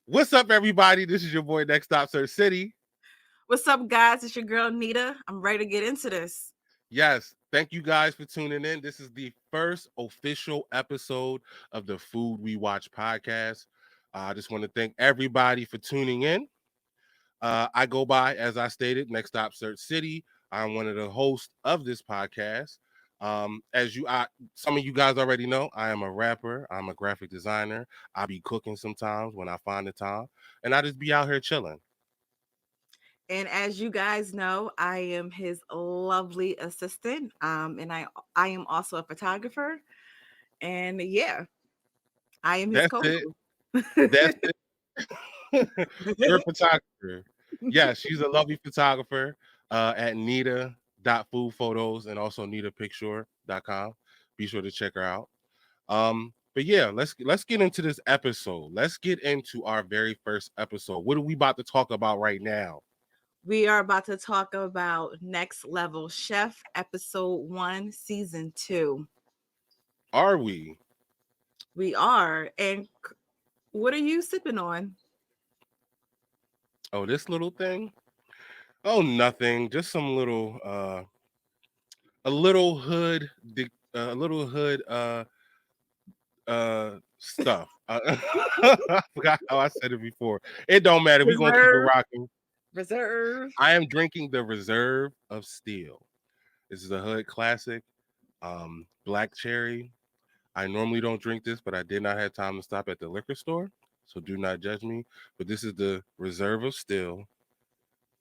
What's up, everybody? This is your boy Nextstop Sirchcity. What's up, guys? It's your girl Neda. I'm ready to get into this. Yes, thank you guys for tuning in. This is the first official episode of the Food We Watch podcast. I just want to thank everybody for tuning in. I go by, as I stated, Nextstop Sirchcity. I'm one of the hosts of this podcast. Some of you guys already know, I am a rapper. I'm a graphic designer. I be cooking sometimes when I find the time, and I just be out here chilling. And as you guys know, I am his lovely assistant. And I am also a photographer. And yeah, I am his That's it. co-host. That's it. You're a photographer. Yeah, she's a lovely photographer at Neda.foodphotos and also NedaPicture.com. Be sure to check her out. But yeah, let's get into this episode. Let's get into our very first episode. What are we about to talk about right now? We are about to talk about Next Level Chef, episode 1, season 2. Are we? We are. And what are you sipping on? Oh, this little thing? Oh, nothing. Just some little a little hood a little hood stuff. I forgot how I said it before. It don't matter. We're gonna keep it Reserve. rocking. Reserve. I am drinking the Reserve of Steel. This is a hood classic. Black cherry. I normally don't drink this, but I did not have time to stop at the liquor store, so do not judge me. But this is the Reserve of Steel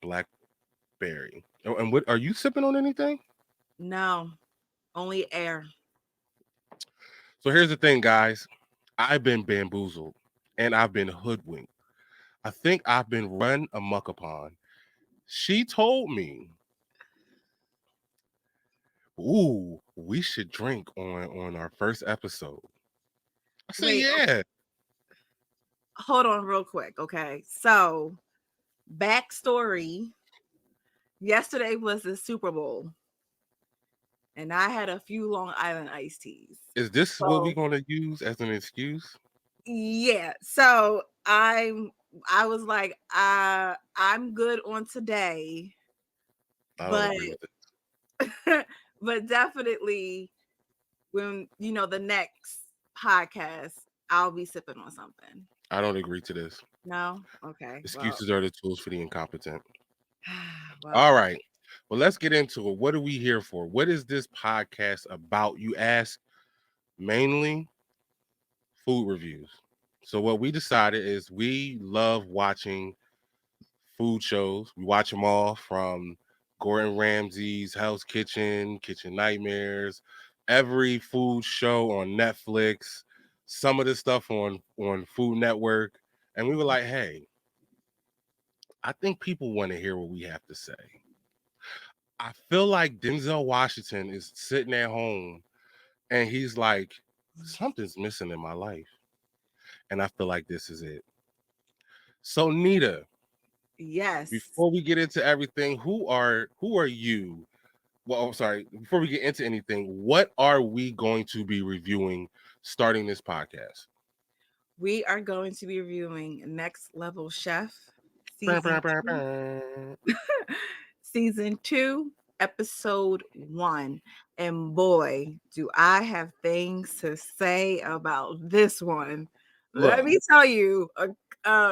blackberry. Oh, and what are you sipping on anything? No, only air. So here's the thing, guys. I've been bamboozled and I've been hoodwinked. I think I've been run amok upon. She told me, "Ooh, we should drink on our first episode." I said, Wait, "Yeah." hold on real quick. Okay. So, backstory, yesterday was the Super Bowl, and I had a few Long Island iced teas. Is this what we're So, gonna use as an excuse? yeah. So I was like, I'm good on today, I don't but agree with it. but definitely when the next podcast, I'll be sipping on something. I don't agree to this. No? Okay. Well, Excuses are the tools for the incompetent. well, All right. Well, let's get into it. What are we here for? What is this podcast about? You ask. Mainly food reviews. So what we decided is we love watching food shows. We watch them all from Gordon Ramsay's Hell's Kitchen, Kitchen Nightmares, every food show on Netflix, some of the stuff on Food Network. And we were like, hey, I think people want to hear what we have to say. I feel like Denzel Washington is sitting at home and he's like, something's missing in my life. And I feel like this is it. So Neda, yes. before we get into everything, who are you? Well, I'm sorry, before we get into anything, what are we going to be reviewing starting this podcast? We are going to be reviewing Next Level Chef Bah, season bah, bah, 2, bah. season 2, episode 1. And boy, do I have things to say about this one. Let Look, me tell you, a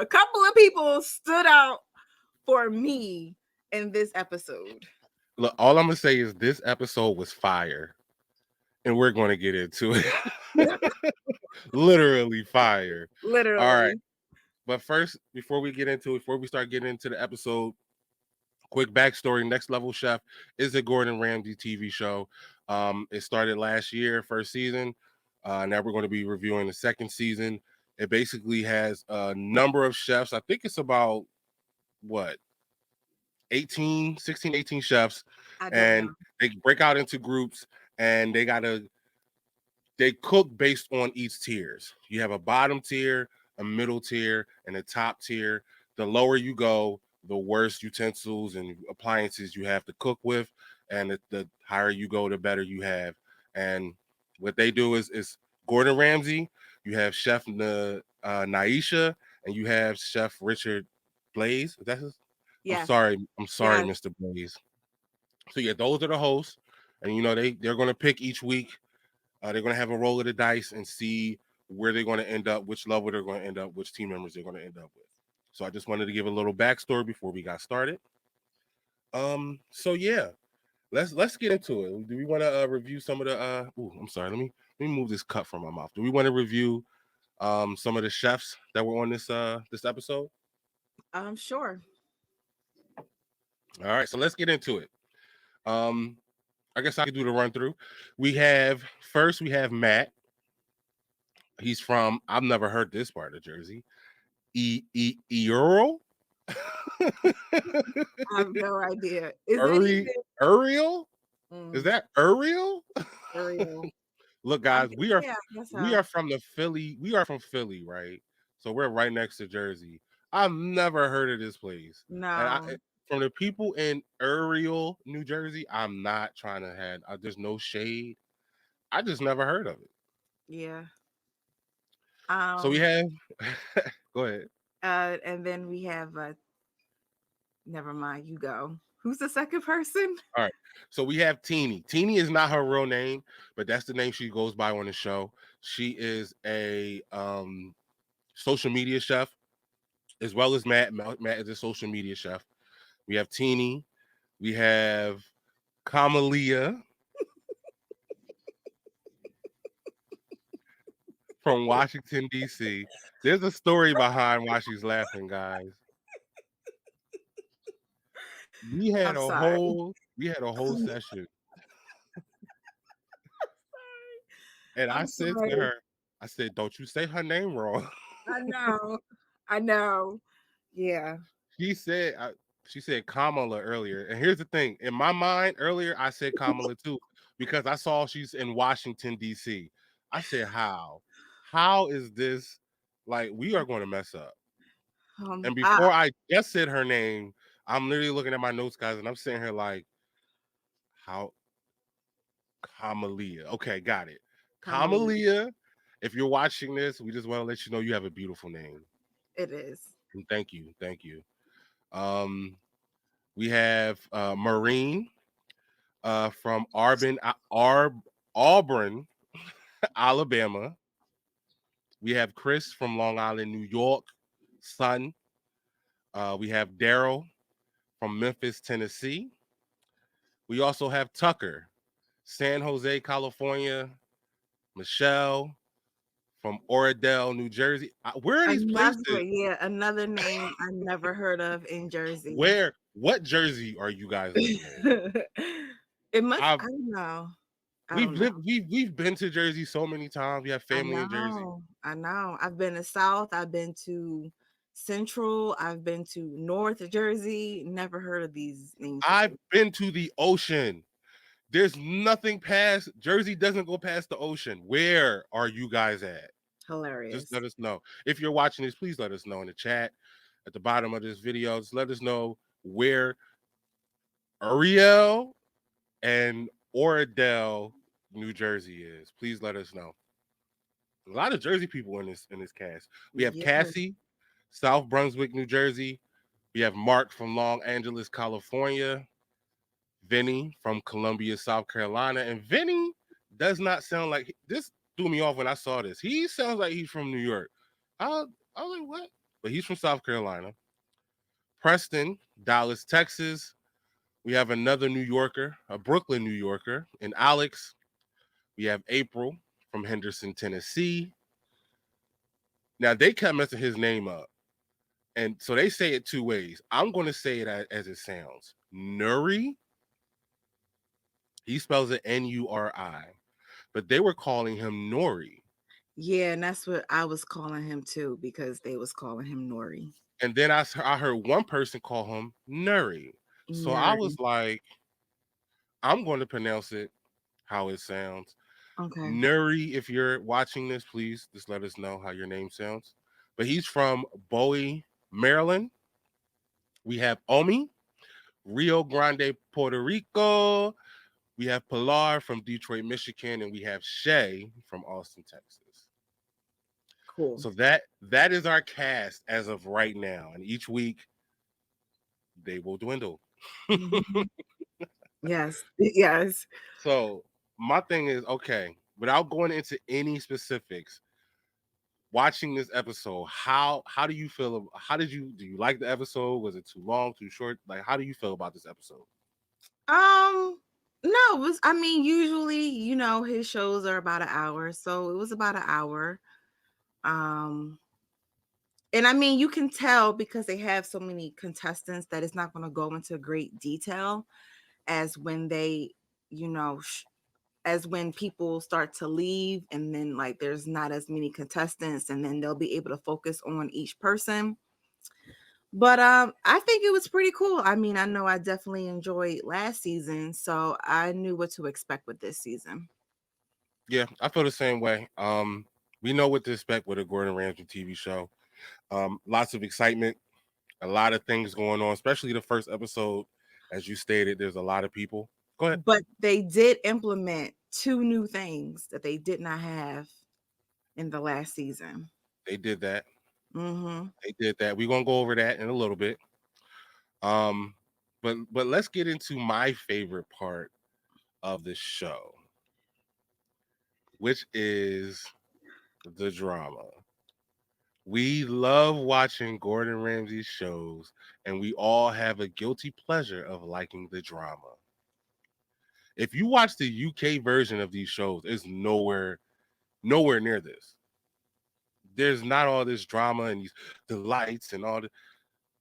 couple of people stood out for me in this episode. look, all I'm gonna say is this episode was fire. And we're gonna get into it. Literally fire. All right. Literally. But first, before we start getting into the episode, quick backstory. Next Level Chef is a Gordon Ramsay TV show. It started last year, first season. Now we're going to be reviewing the second season. It basically has a number of chefs. I think it's about what 18 chefs, I don't and know. they break out into groups, and they cook based on each tiers. You have a bottom tier, a middle tier, and a top tier. The lower you go, the worse utensils and appliances you have to cook with, and the higher you go, the better you have. And what they do is Gordon Ramsay. You have Chef Naisha, and you have Chef Richard Blaze. Is that his? Yes. I'm sorry, Yes. Mr. Blaze. So yeah, those are the hosts, and they're going to pick each week. They're going to have a roll of the dice and see where they're going to end up, which level they're going to end up, which team members they're going to end up with. So I just wanted to give a little backstory before we got started. So yeah, let's get into it. Do we want to review some of the? I'm sorry. Let me move this cut from my mouth. Do we want to review some of the chefs that were on this episode? Sure. All right, so let's get into it. Um, I guess I could do the run through. We have Matt. He's from, I've never heard this part of Jersey. Earl? I have no idea. Is it even Uriel? Is mm, that Uriel? Ariel? Look, guys, we are Yeah, I guess we so. are from the Philly. We are from Philly, right? So we're right next to Jersey. I've never heard of this place. And No. from the people in Uriel, New Jersey, I'm not trying to have. There's no shade. I just never heard of it. Yeah. So we Um. have. Go ahead. And then we have. Never mind. You go. Who's the second person? All right. So we have Teeny. Teeny is not her real name, but that's the name she goes by on the show. She is a social media chef, as well as Matt. Matt is a social media chef. We have Teeny. We have Kamalia from Washington, D.C. There's a story behind why she's laughing, guys. We had I'm a sorry. whole we had a whole session, and I I'm said sorry. to her, I said, "Don't you say her name wrong." I know. I know. Yeah. She said she said Kamala earlier, and here's the thing: in my mind, earlier I said Kamala too because I saw she's in Washington D.C. I said, "How? How is this? Like we are going to mess up." And I before I just said her name, I'm literally looking at my notes, guys, and I'm sitting here like, "How Kamalia? Okay, got it. Kamala. Kamalia. If you're watching this, we just want to let you know you have a beautiful name, It is. and thank you." Um, we have Marine from Auburn, Alabama. We have Chris from Long Island, New York, son. We have Daryl from Memphis, Tennessee. We also have Tucker, San Jose, California. Michelle from Oradell, New Jersey. Where are these Another, places? yeah, another name I never heard of in Jersey. What Jersey are you guys living in? It must, I've I don't know. I we've don't know. lived we've been to Jersey so many times. We have I family in Jersey. know. I know. I've been to South, I've been to Central, I've been to North Jersey. Never heard of these names I've before. been to the ocean. There's nothing past Jersey doesn't go past the ocean. Where are you guys at? Just Hilarious. let us know. If you're watching this, please let us know in the chat at the bottom of this video. Just let us know where Ariel and Oradell, New Jersey is. Please let us know. A lot of Jersey people in this cast. We have Yeah. Cassie, South Brunswick, New Jersey. We have Mark from Los Angeles, California. Vinny from Columbia, South Carolina. And Vinny does not sound like this. Threw me off when I saw this. He sounds like he's from New York. I, I was like, what? But he's from South Carolina. Preston, Dallas, Texas. We have another New Yorker, a Brooklyn New Yorker, and Alex. We have April from Henderson, Tennessee. Now they kept messing his name up, and so they say it two ways. I'm going to say it as it sounds. Nuri. He spells it Nuri, but they were calling him Nori. Yeah, and that's what I was calling him too, because they was calling him Nori. And then I heard one person call him Nuri. So I Nuri. was like, I'm going to pronounce it how it sounds. Okay. Nuri, if you're watching this, please just let us know how your name sounds. But he's from Bowie, Maryland. We have Omi, Rio Grande, Puerto Rico. We have Pilar from Detroit, Michigan, and we have Shay from Austin, Texas. Cool. So that is our cast as of right now, and each week they will dwindle. Mhm. Yes. Yes. So my thing is, okay, without going into any specifics, watching this episode, how do you feel? How do you like the episode? Was it too long, too short? Like, how do you feel about this episode? Um, no, it was I mean, usually, his shows are about an hour, so it was about an hour. Um, and I mean, you can tell because they have so many contestants that it's not going to go into great detail as when they, you know, as when people start to leave and then like there's not as many contestants and then they'll be able to focus on each person. But I think it was pretty cool. I mean, I know I definitely enjoyed last season, so I knew what to expect with this season. Yeah, I feel the same way. We know what to expect with a Gordon Ramsay TV show. Lots of excitement, a lot of things going on, especially the first episode. As you stated, there's a lot of people. Go ahead. But they did implement two new things that they did not have in the last season. They did that. Mhm. They did that. We're gonna go over that in a little bit. Um, but let's get into my favorite part of the show, which is the drama. We love watching Gordon Ramsay shows, and we all have a guilty pleasure of liking the drama. If you watch the UK version of these shows, it's nowhere near this. There's not all this drama and these the lights and all the.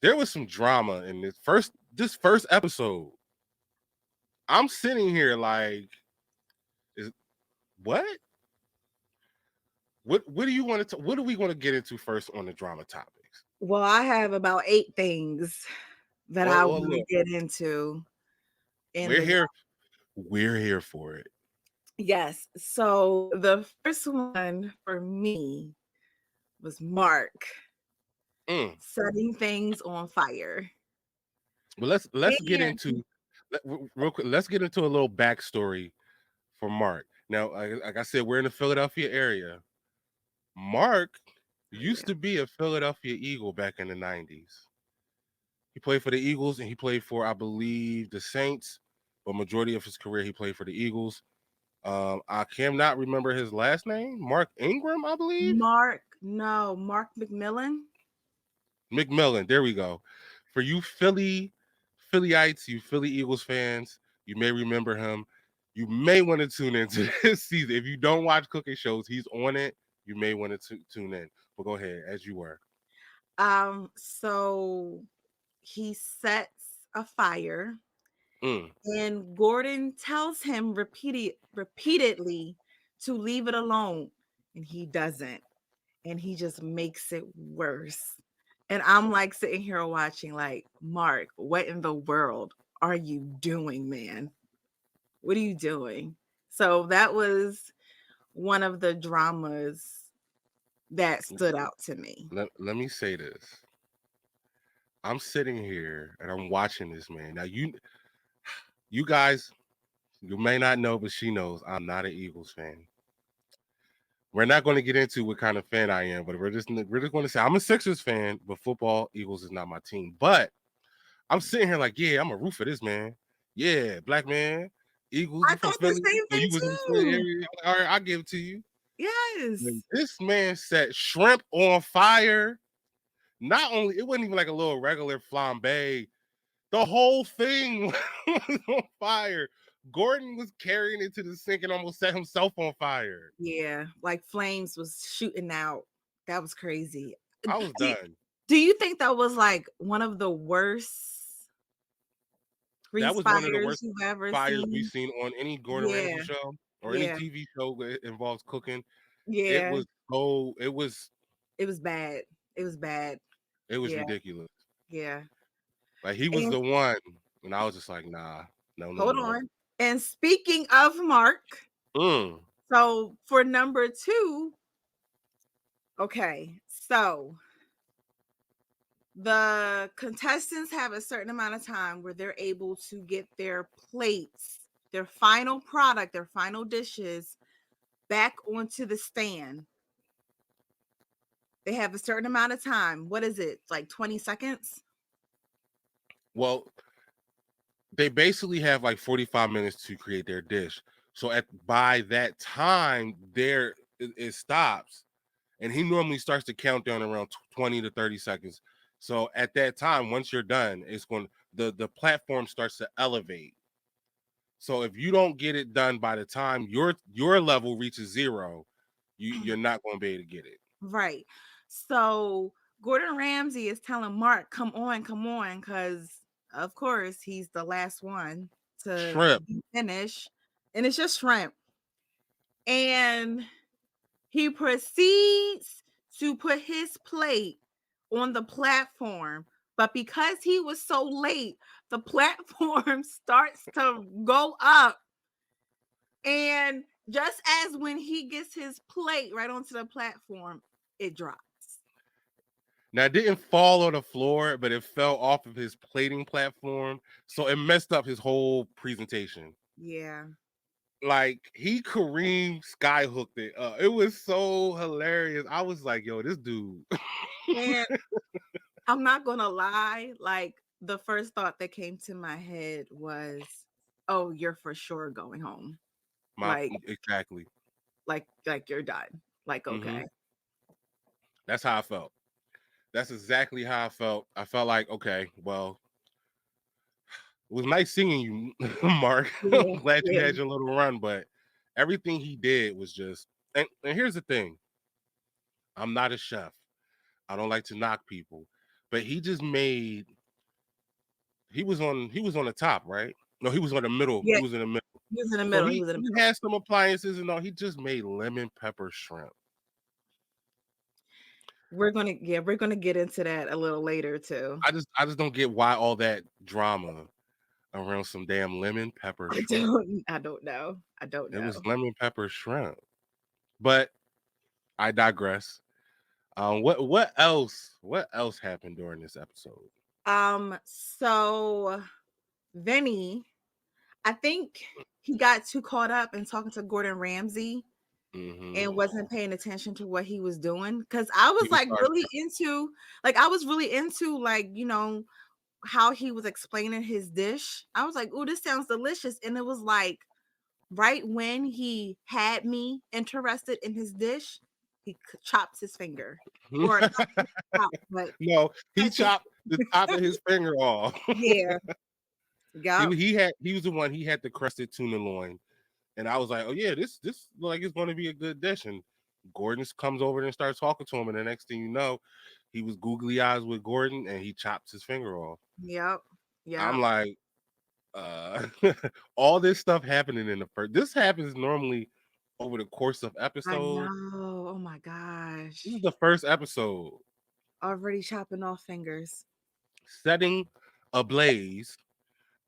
There was some drama in this first episode. I'm sitting here like, is what? What do you want to? What are we going to get into first on the drama topics? Well, I have about 8 things that I Well, want look, to get into in we're the here. We're here for it. Yes. So the first one for me was Mark Mm. setting things on fire. But let's get And into real quick. Let's get into a little backstory for Mark. Now, like I said, we're in the Philadelphia area. Mark used yeah, to be a Philadelphia Eagle back in the 90s. He played for the Eagles and he played for, I believe, the Saints, but majority of his career he played for the Eagles. I cannot remember his last name. Mark Ingram, I believe. Mark McMillan. McMillan. There we go. For you Phillyites, you Philly Eagles fans, you may remember him. You may want to tune into this season. If you don't watch cooking shows, he's on it. You may want to tune in. But go ahead, as you were. So he sets a fire Mm. and Gordon tells him repeatedly to leave it alone and he doesn't. And he just makes it worse. And I'm like sitting here watching, like, Mark, what in the world are you doing, man? What are you doing? So that was one of the dramas that stood out to me. Let me say this. I'm sitting here and I'm watching this man. Now you guys, you may not know, but she knows I'm not an Eagles fan. We're not going to get into what kind of fan I am, but we're just going to say I'm a Sixers fan, but football Eagles is not my team. But I'm sitting here like, yeah, I'm a root for this man. Yeah, black man, Eagles. I You from thought the Philly? same So thing you was in the Philly too. area? All right, I'll give it to you. When Yes. this man set shrimp on fire, not only it wasn't even like a little regular flambe. The whole thing was on fire. Gordon was carrying it to the sink and almost set himself on fire. Yeah, like flames was shooting out. That was crazy. I was Do, done. do you think that was like one of the worst That grease was one of the fires worst you've ever fires we've seen? seen on any Gordon Yeah, Ramsay show or any yeah, TV show that involves cooking. It yeah. was so It was bad. It was bad. it was Yeah, ridiculous. yeah. Like he was And the one, and I was just like, nah, no, no, hold no. on. And speaking of Mark, Mm. so for number two, okay, so the contestants have a certain amount of time where they're able to get their plates, their final product, their final dishes back onto the stand. They have a certain amount of time. What is it? Like 20 seconds? Well, they basically have like 45 minutes to create their dish. So at by that time, it stops, and he normally starts to count down around 20 to 30 seconds. So at that time, once you're done, it's going the platform starts to elevate. So if you don't get it done by the time your level reaches zero, you're not going to be able to get it. Right. So Gordon Ramsay is telling Mark, come on, because of course he's the last one to Shrimp. finish. And it's just shrimp. And he proceeds to put his plate on the platform. But because he was so late, the platform starts to go up. And just as when he gets his plate right onto the platform, it drops. Now it didn't fall on the floor, but it fell off of his plating platform, so it messed up his whole presentation. Yeah. Like he Kareem skyhooked it. It was so hilarious. I was like, "Yo, this dude." And I'm not gonna lie, like the first thought that came to my head was, oh, you're for sure going home. My Like, exactly. like you're done. Like, Hmm. okay. That's how I felt. That's exactly how I felt. I felt like, okay, well, it was nice seeing you, Mark. I'm Yeah, glad you yeah. had your little run, but everything he did was just. And here's the thing: I'm not a chef. I don't like to knock people, but he just made. He was on the top, right? No, he was on the middle. He Yeah, was in the middle. he was in the So middle. He he was in the he middle. had some appliances and all. He just made lemon pepper shrimp. We're gonna get into that a little later too. I just don't get why all that drama around some damn lemon pepper shrimp. I don't know. I don't It was know. lemon pepper shrimp. But I digress. What else happened during this episode? So Vinny, I think he got too caught up in talking to Gordon Ramsay Hmm. and wasn't paying attention to what he was doing. Cause I He was was like really starstruck. into I was really into how he was explaining his dish. I was like, oh, this sounds delicious. And it was like right when he had me interested in his dish, he chops his finger. Or not chop, but No, he cuts his chopped the top of his finger off. yeah. Yup. He was the one he had the crusted tuna loin. And I was like, oh yeah, this look like it's gonna be a good dish. And Gordon comes over and starts talking to him, and the next thing you know, he was googly eyes with Gordon and he chops his finger off. Yep. I'm Yep. like, uh all this stuff happening in the first this happens normally over the course of I episode. know. Oh my This is gosh. the first episode. Already chopping off fingers. Setting ablaze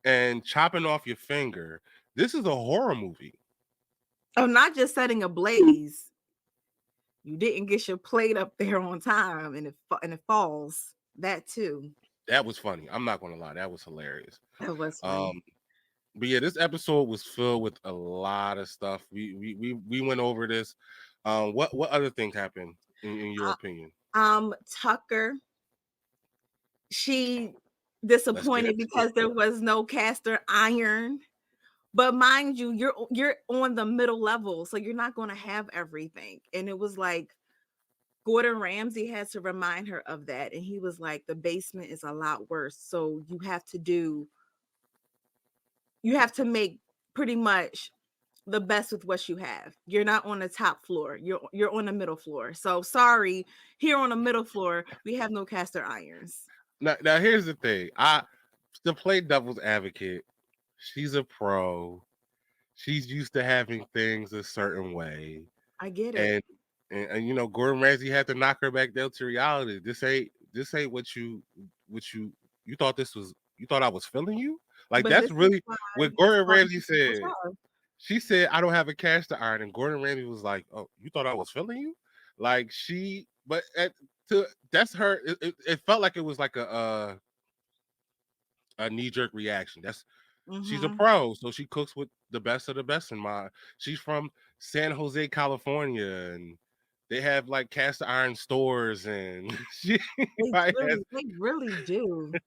and chopping off your finger. This is a horror movie. Oh, not just setting a blaze. You didn't get your plate up there on time and it falls. That too. That was funny. I'm not gonna lie, that was hilarious. That was funny. Um, but yeah, this episode was filled with a lot of stuff. We went over this. What other things happened in your opinion? Tucker, she Let's get disappointed into it. because there was no caster iron. But mind you, you're on the middle level, so you're not going to have everything. And it was like Gordon Ramsay had to remind her of that, and he was like, "The basement is a lot worse, so you have to make pretty much the best with what you have. You're not on the top floor. You're on the middle floor. So sorry, here on the middle floor, we have no caster irons. Now here's the thing. I to play devil's advocate. She's a pro. She's used to having things a certain way, I get it. and and Gordon Ramsay had to knock her back down to reality. This ain't what you thought this was. You thought I was feeling you. Like But that's this is really why what it's Gordon called a Ramsay difficult said. job. She said, "I don't have a cash to iron," and Gordon Ramsay was like, "Oh, you thought I was feeling you?" Like but that's her. It felt like it was like a knee jerk reaction. She's a Mm-hmm. pro, so she cooks with the best of the best. She's from San Jose, California, and They have like cast iron stores, and she They probably has really do.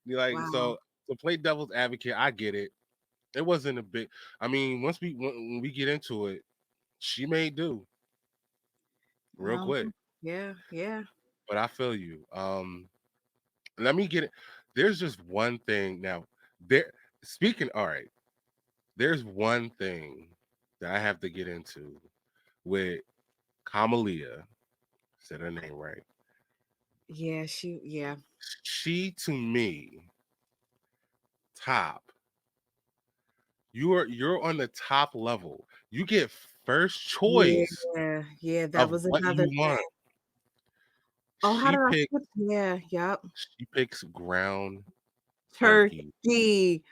like Wow. so. To play devil's advocate, I get it. It wasn't a big. I mean, once when we get into it, she may do real Um, quick. yeah, yeah, But I feel you. Let me get it. There's just one thing now. There. Speaking. All right. There's one thing that I have to get into with Kamalia. Said her name right. yeah. Yeah. She to me top. You're on the top level. You get first choice Yeah, yeah, that of was what another you thing. want. Oh, how She did I picks skip? Yeah, yep. she picks ground turkey. Turkey.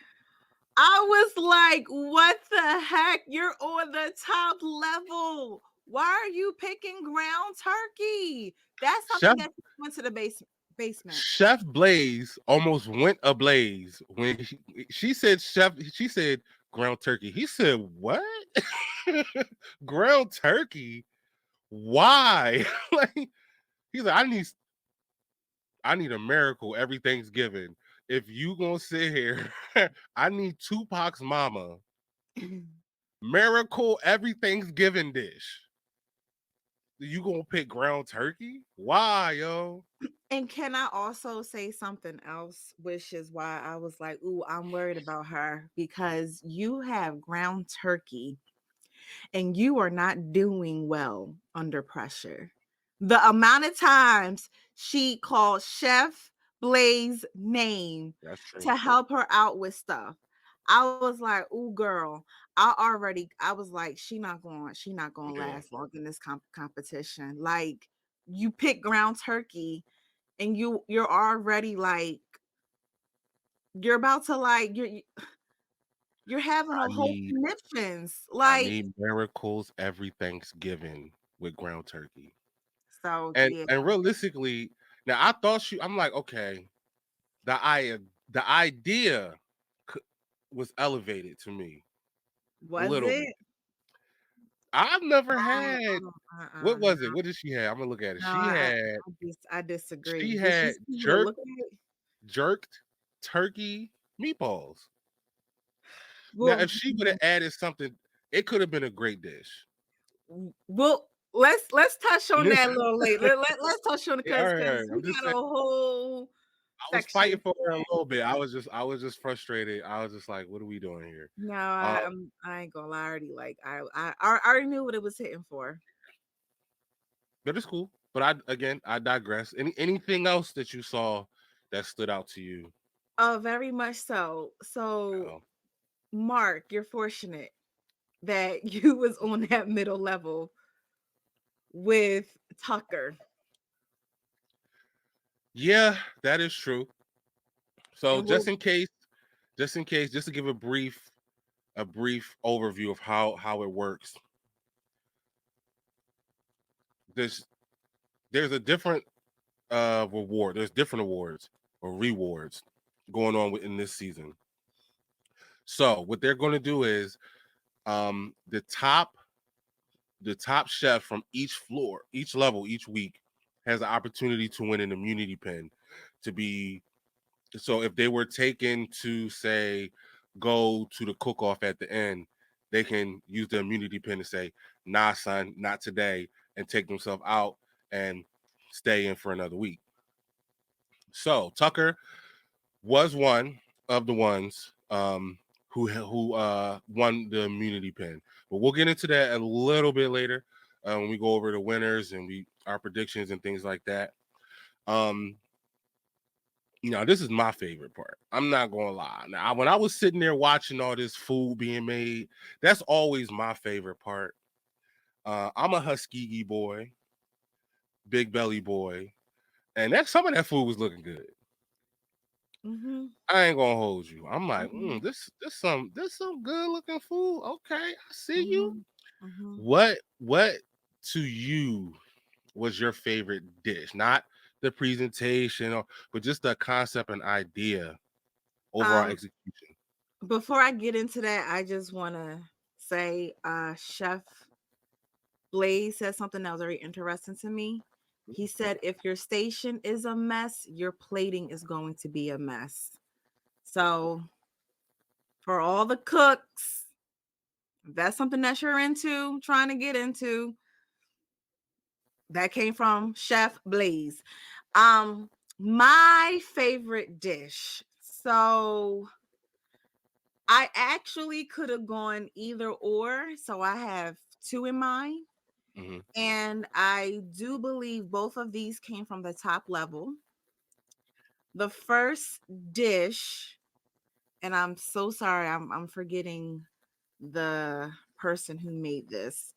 I was like, "What the heck? You're on the top level. Why are you picking ground turkey?" That's Chef something that went to the basement. Chef Blaze almost went ablaze when she said chef. She said ground turkey. He said what? Ground turkey? Why? Like he's like, I need a miracle every Thanksgiving. If you gonna sit here, I need Tupac's mama. Miracle every Thanksgiving dish. You gonna pick ground turkey? Why, yo? And can I also say something else, which is why I was like, "Ooh, I'm worried about her," because you have ground turkey and you are not doing well under pressure. The amount of times she called Chef Blaze name That's true. to help her out with stuff. I was like, "Ooh, girl." I was like, she not going to Yeah. last long in this competition. Like, you pick ground turkey and you're already like, you're about to like, you're having I a whole need conniptions. I Like, need miracles every Thanksgiving with ground turkey. so yeah. And realistically, now I thought I'm like, okay, the I the idea c- was elevated to me a Was little bit. it? I've never I had don't what was it? no, What did she have? I'm gonna look at it. no, I disagree. She Did she had send you to look at it? jerked turkey meatballs. Now, Well, if she would have added something, it could have been a great dish. well, let's touch on that a little later. Let's touch on it Yeah, all because right, all right. we I'm just got saying. a whole I was fighting section for to her a that. little bit. I was just frustrated. I was just like, what are we doing here? No, Um, I ain't gonna lie. I already like I already knew what it was hitting for. but it's cool. But I digress. Anything else that you saw that stood out to you? Oh, very much so. So, Oh, Mark, you're fortunate that you was on that middle level with Tucker. yeah, that is true. So And we'll just to give a brief overview of how it works. There's there's a different reward. There's different awards or rewards going on in this season. So what they're going to do is um, the top the top chef from each floor, each level, each week has the opportunity to win an immunity pin to be so if they were taken to say go to the cook off at the end, they can use the immunity pin to say, nah, son, not today, and take themselves out and stay in for another week. So Tucker was one of the ones who won the immunity pin. But we'll get into that a little bit later when we go over the winners and we our predictions and things like that. Um, this is my favorite part. I'm not gonna lie. Now, when I was sitting there watching all this food being made, that's always my favorite part. I'm a Tuskegee boy, big belly boy, and that some of that food was looking good. mhm, I ain't gonna hold you. I'm like, mhm, this some good looking food. Okay, I see you. mhm, mhm. What to you was your favorite dish? Not the presentation, but just the concept and idea, overall Um, execution. before I get into that, I just want to say, Chef Blaze said something that was very interesting to me. He said, if your station is a mess, your plating is going to be a mess. So, for all the cooks, if that's something that you're into, trying to get into, that came from Chef Blaze. My favorite dish. So, I actually could have gone either or. So, I have two in mind. Mm-hmm. And I do believe both of these came from the top level. The first dish, and I'm so sorry, I'm forgetting the person who made this,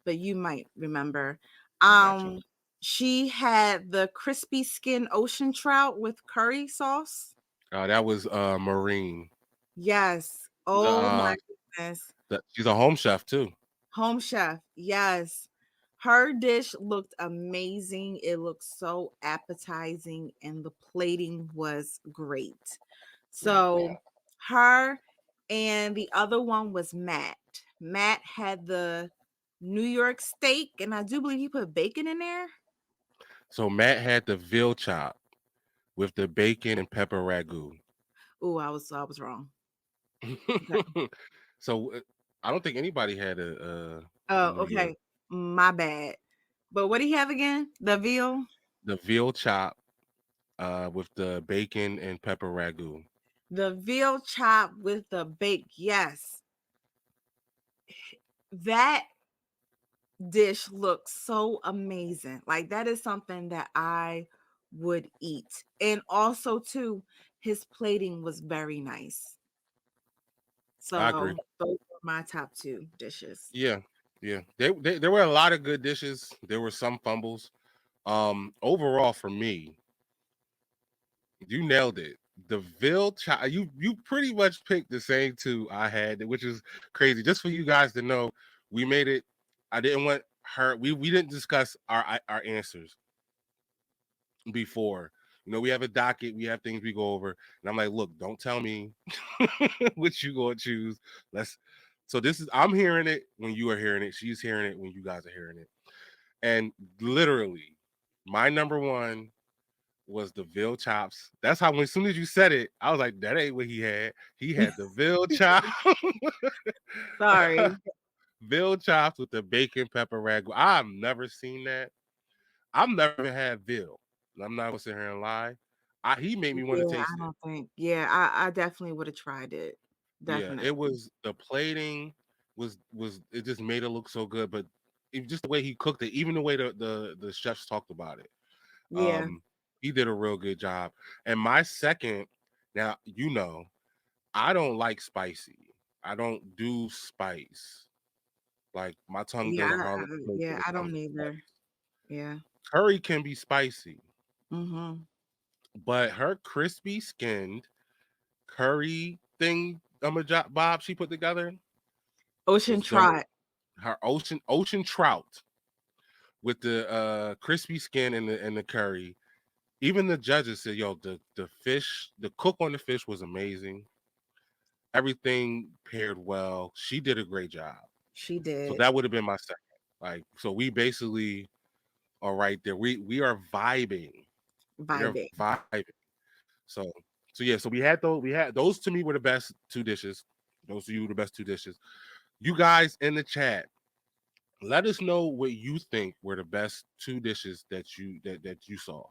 but you might remember. Gotcha. Um, she had the crispy skin ocean trout with curry sauce. That was Marine. Yes. The, Oh my goodness. she's a home chef too. Home chef. Yes. Her dish looked amazing. It looked so appetizing, and the plating was great. Yeah. So, her and the other one was Matt. Matt had the New York steak, and I do believe he put bacon in there. So Matt had the veal chop with the bacon and pepper ragu. Oh, I was wrong. Okay. So I don't think anybody had a Oh, New York. okay. My bad. But what do you have again? The veal? The veal chop with the bacon and pepper ragu. The veal chop with the bake. Yes. That dish looks so amazing. Like that is something that I would eat. And also too, his plating was very nice. I agree. So those are my top two dishes. Yeah, yeah. There were a lot of good dishes. There were some fumbles. Overall for me, you nailed it. The veal chop. You pretty much picked the same two I had, which is crazy. Just for you guys to know, we made it. I didn't want her. We didn't discuss our answers before. We have a docket. We have things we go over, and I'm like, look, don't tell me what you gonna choose. Let's. So this is I'm hearing it when you are hearing it. She's hearing it when you guys are hearing it. And literally, my number one was the veal chops. That's how when as soon as you said it, I was like, that ain't what he had. He had the veal chop, Sorry. veal chops with the bacon pepper ragu. I've never seen that. I've never even had veal. I'm not gonna sit here and lie. He made me want to Yeah, taste I it. don't think. Yeah, I definitely would have tried it. Yeah, it Definitely. was the plating was it just made it look so good, but just the way he cooked it, even the way the chefs talked about it. Yeah. Um, he did a real good job. And my second, now I don't like spicy. I don't do spice. Like my tongue Yeah, doesn't hardly move yeah, when it I comes don't to either. spice. Yeah. Curry can be spicy, Mm-hmm. but her crispy skinned curry thing, Bob she put together Ocean was dope. trot. Her ocean trout with the crispy skin and the curry. Even the judges said, "Yo, the fish, the cook on the fish was amazing. Everything paired well. She did a great job." She So did. that would have been my second. Like, so we basically are right there. We are vibing. We are Vibing. vibing. So so yeah. So we had those. We had those to me were the best two dishes. Those of you were the best two dishes. You guys in the chat, let us know what you think were the best two dishes that you saw.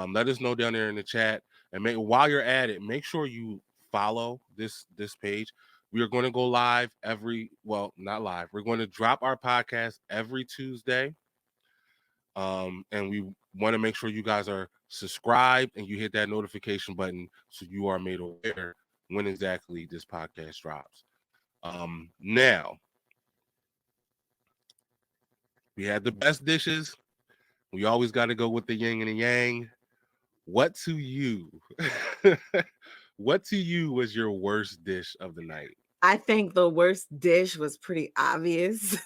Let us know down there in the chat, and while you're at it, make sure you follow this page. We are going to go live not live. We're going to drop our podcast every Tuesday, and we want to make sure you guys are subscribed and you hit that notification button so you are made aware when exactly this podcast drops. Now we had the best dishes. We always got to go with the yin and the yang. What to you? What to you was your worst dish of the night? I think the worst dish was pretty obvious.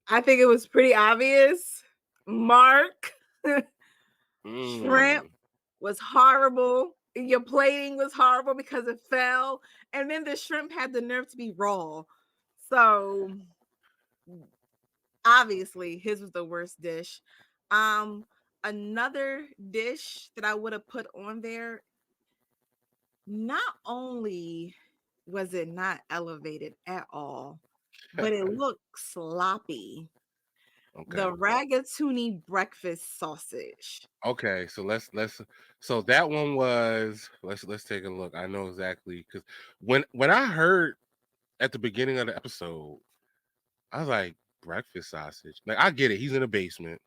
I think it was pretty obvious. Mark, shrimp Mm. was horrible. Your plating was horrible because it fell. And then the shrimp had the nerve to be raw. So obviously his was the worst dish. Um, Another dish that I would have put on there, not only was it not elevated at all, but it looked sloppy. Okay. The ragatoni breakfast sausage. Okay, so let's so that one was let's take a look. I know exactly because when I heard at the beginning of the episode, I was like, breakfast sausage. Like I get it, he's in the basement.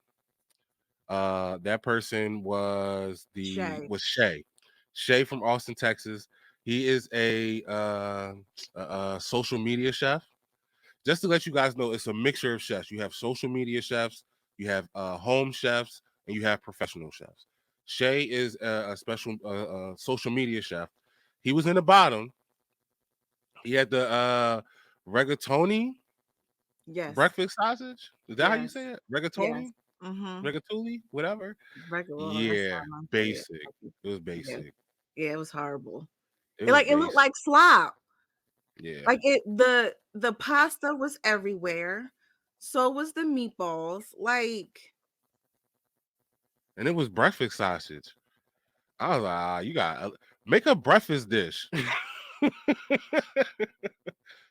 That person Shay. was Shay. Shay from Austin, Texas. He is a social media chef. Just to let you guys know, it's a mixture of chefs. You have social media chefs, you have home chefs, and you have professional chefs. Shay is a special social media chef. He was in the bottom. He had the rigatoni Yes. breakfast sausage. Is that how you Yes. say it? Yes. Rigatoni, Mm-hmm. rigatuli, whatever. Regular. That's Yeah, how I'm say it. basic. It was Yeah. basic. Yeah, it was horrible. It It was like it looked basic. like slop. Yeah, Like the pasta was everywhere. So was the meatballs. Like, and it was breakfast sausage. I was like, you got make a breakfast dish.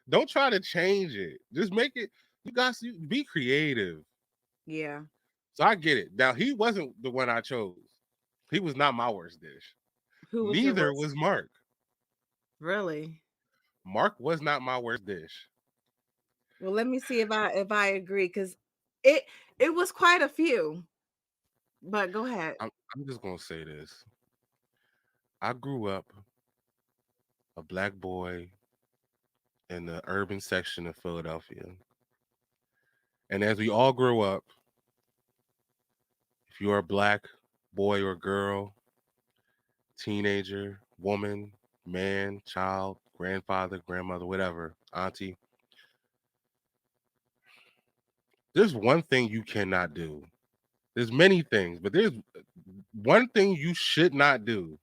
Don't try to change it. Just make it. You guys be creative. yeah. So I get it. Now he wasn't the one I chose. He was not my worst dish. Who was your Neither worst? was Mark. Really? Mark was not my worst dish. Well, let me see if I agree because it it was quite a few. But go ahead. I'm just gonna say this. I grew up a black boy in the urban section of Philadelphia, and as we all grow up, if you're a black boy or girl, teenager, woman, man, child, grandfather, grandmother, whatever, auntie, there's one thing you cannot do. There's many things, but there's one thing you should not do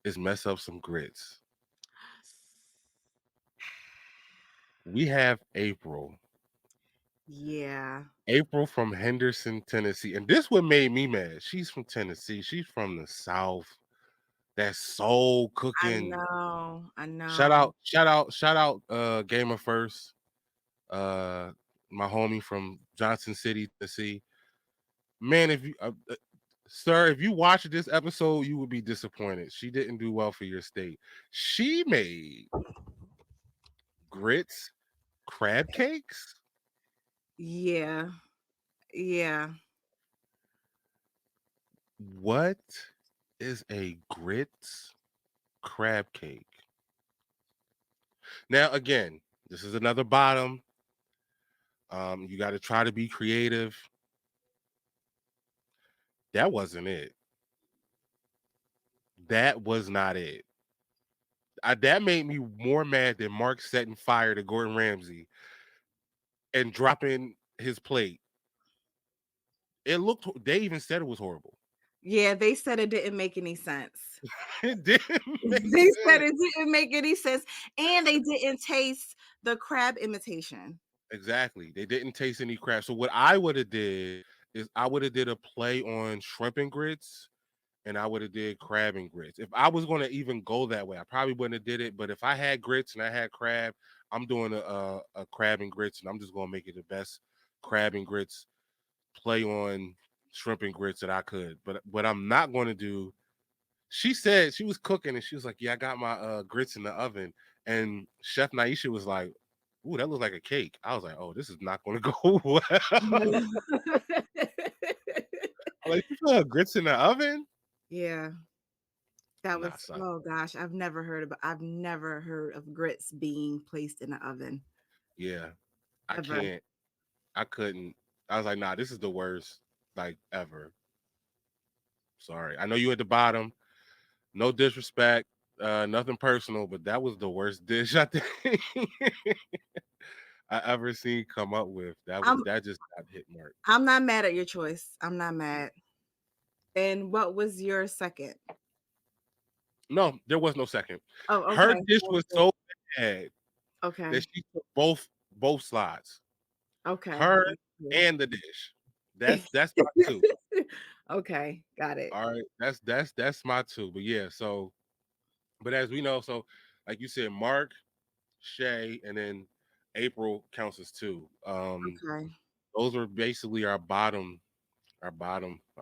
is mess up some grits. We have April. Yeah. April from Henderson, Tennessee. And this what made me mad. She's from Tennessee. She's from the South. That soul I cooking. know. I Shout know. out, shout out, shout out Gamer First. Uh my homie from Johnson City, Tennessee. Man, if you sir, if you watch this episode, you would be disappointed. She didn't do well for your state. She made grits, crab cakes. Yeah. Yeah. What is a grits crab cake? Now, again, this is another bottom. You got to try to be creative. That wasn't it. That was not it. That made me more mad than Mark setting fire to Gordon Ramsay and dropping his plate. It looked. They even said it was horrible. Yeah, they said it didn't make any sense. It didn't make They said sense. it didn't make any sense, and they didn't taste the crab imitation. Exactly. They didn't taste any crab. So what I would have did is I would have did a play on shrimp and grits, and I would have did crab and grits. If I was going to even go that way, I probably wouldn't have did it. But if I had grits and I had crab, I'm doing a crab and grits, and I'm just going to make it the best crab and grits play on shrimp and grits that I could. But what I'm not going to do, she said she was cooking and she was like, "Yeah, I got my grits in the oven." And Chef Naisha was like, "Ooh, that looks like a cake." I was like, "Oh, this is not going to go well." I'm like, "You put grits in the oven?" Yeah, that Nah, was, son. oh gosh, I've never heard of grits being placed in the oven, Yeah, I ever. can't. I couldn't. I was like, "Nah, this is the worst like ever." Sorry. I know you at the bottom. No disrespect. Nothing personal, but that was the worst dish I think I ever seen come up with. I'm That just got hit mark. I'm not mad at your choice. I'm not mad. And what was your second? No, there was no second. Oh, Her okay. dish was so bad that Okay. she took both slides. Okay. Her Thank you. and the dish. That's my two. Okay, got it. All right. That's my two. But yeah, so but as we know, so like you said, Mark, Shay, and then April counts as two. Okay. Those were basically our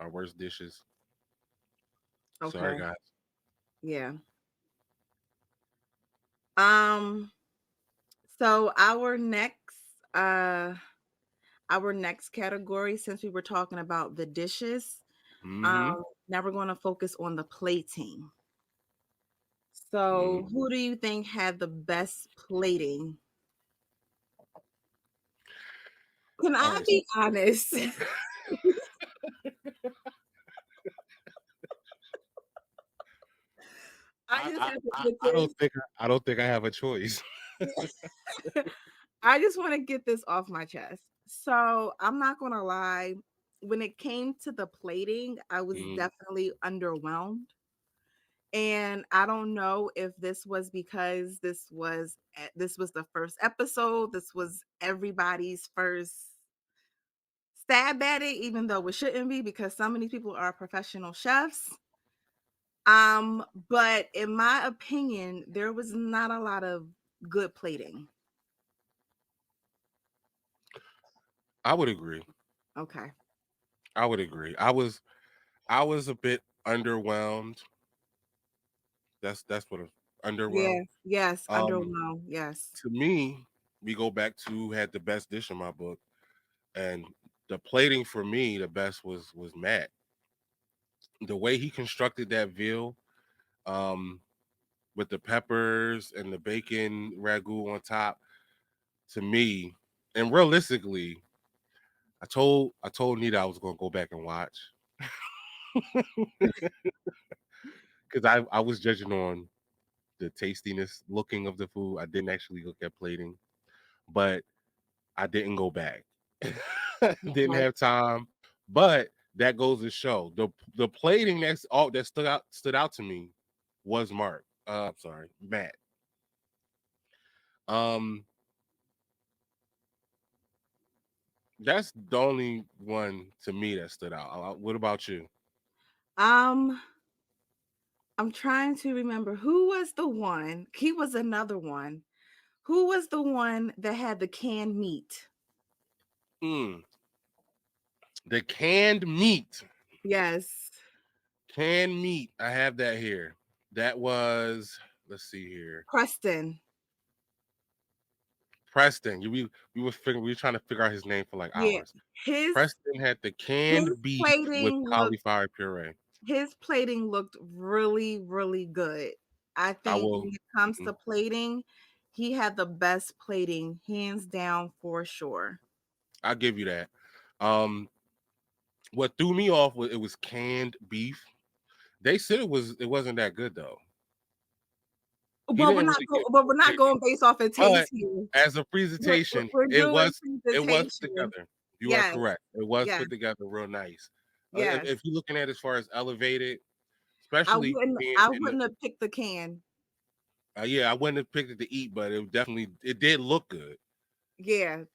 worst dishes. Sorry, Okay. guys. Yeah. Um, so uh our next category, since we were talking about the dishes, Mm-hmm. now we're going to focus on the plating. Mm. So, who do you think had the best plating? Can All I right. be honest? I just have to get I don't think I have a choice. this. I just want to get this off my chest. So, I'm not going to lie. When it came to the plating, I was Mm. definitely underwhelmed. And I don't know if this was because this was the first episode. This was everybody's first stab at it, even though it shouldn't be because so many people are professional chefs. But in my opinion, there was not a lot of good plating. I would agree. Okay. I would agree. I was a bit underwhelmed. That's what Yeah. underwhelmed. Yes. Um, Underwhelmed. Yes. to me, we go back to who had the best dish in my book, and the plating for me, the best was Matt. The way he constructed that veal, um, with the peppers and the bacon ragu on top, to me, and realistically, I told Nita I was gonna go back and watch because I was judging on the tastiness looking of the food. I didn't actually look at plating, but I didn't go back. Didn't Okay. have time. But that goes to show the plating that stood out to me was Mark. I'm sorry, Matt. Um, that's the only one to me that stood out. What about you? Um, I'm trying to remember who was the one. He was another one. Who was the one that had the canned meat? Mm, the canned meat. Yes. Canned meat. I have that here. That was, let's see here. Preston. Preston. We were trying to figure out his name for like Yeah. hours. His Preston had the his canned beef with plating looked cauliflower puree. his plating looked really, really good. I I think will when it comes mhm, to plating, he had the best plating, hands down for sure. I'll give you that. Um, what threw me off was it was canned beef. They said it wasn't that good though. He Well, didn't really give but we're not it, going based off of taste but here. as a We're, presentation, we're doing it was put presentation. together. You are Yes, correct. It was yes, put together real nice. yes. If you're looking at it as far as elevated, especially being I in the wouldn't have picked the can. yeah, I wouldn't have picked it to eat, but it did look good. Yeah.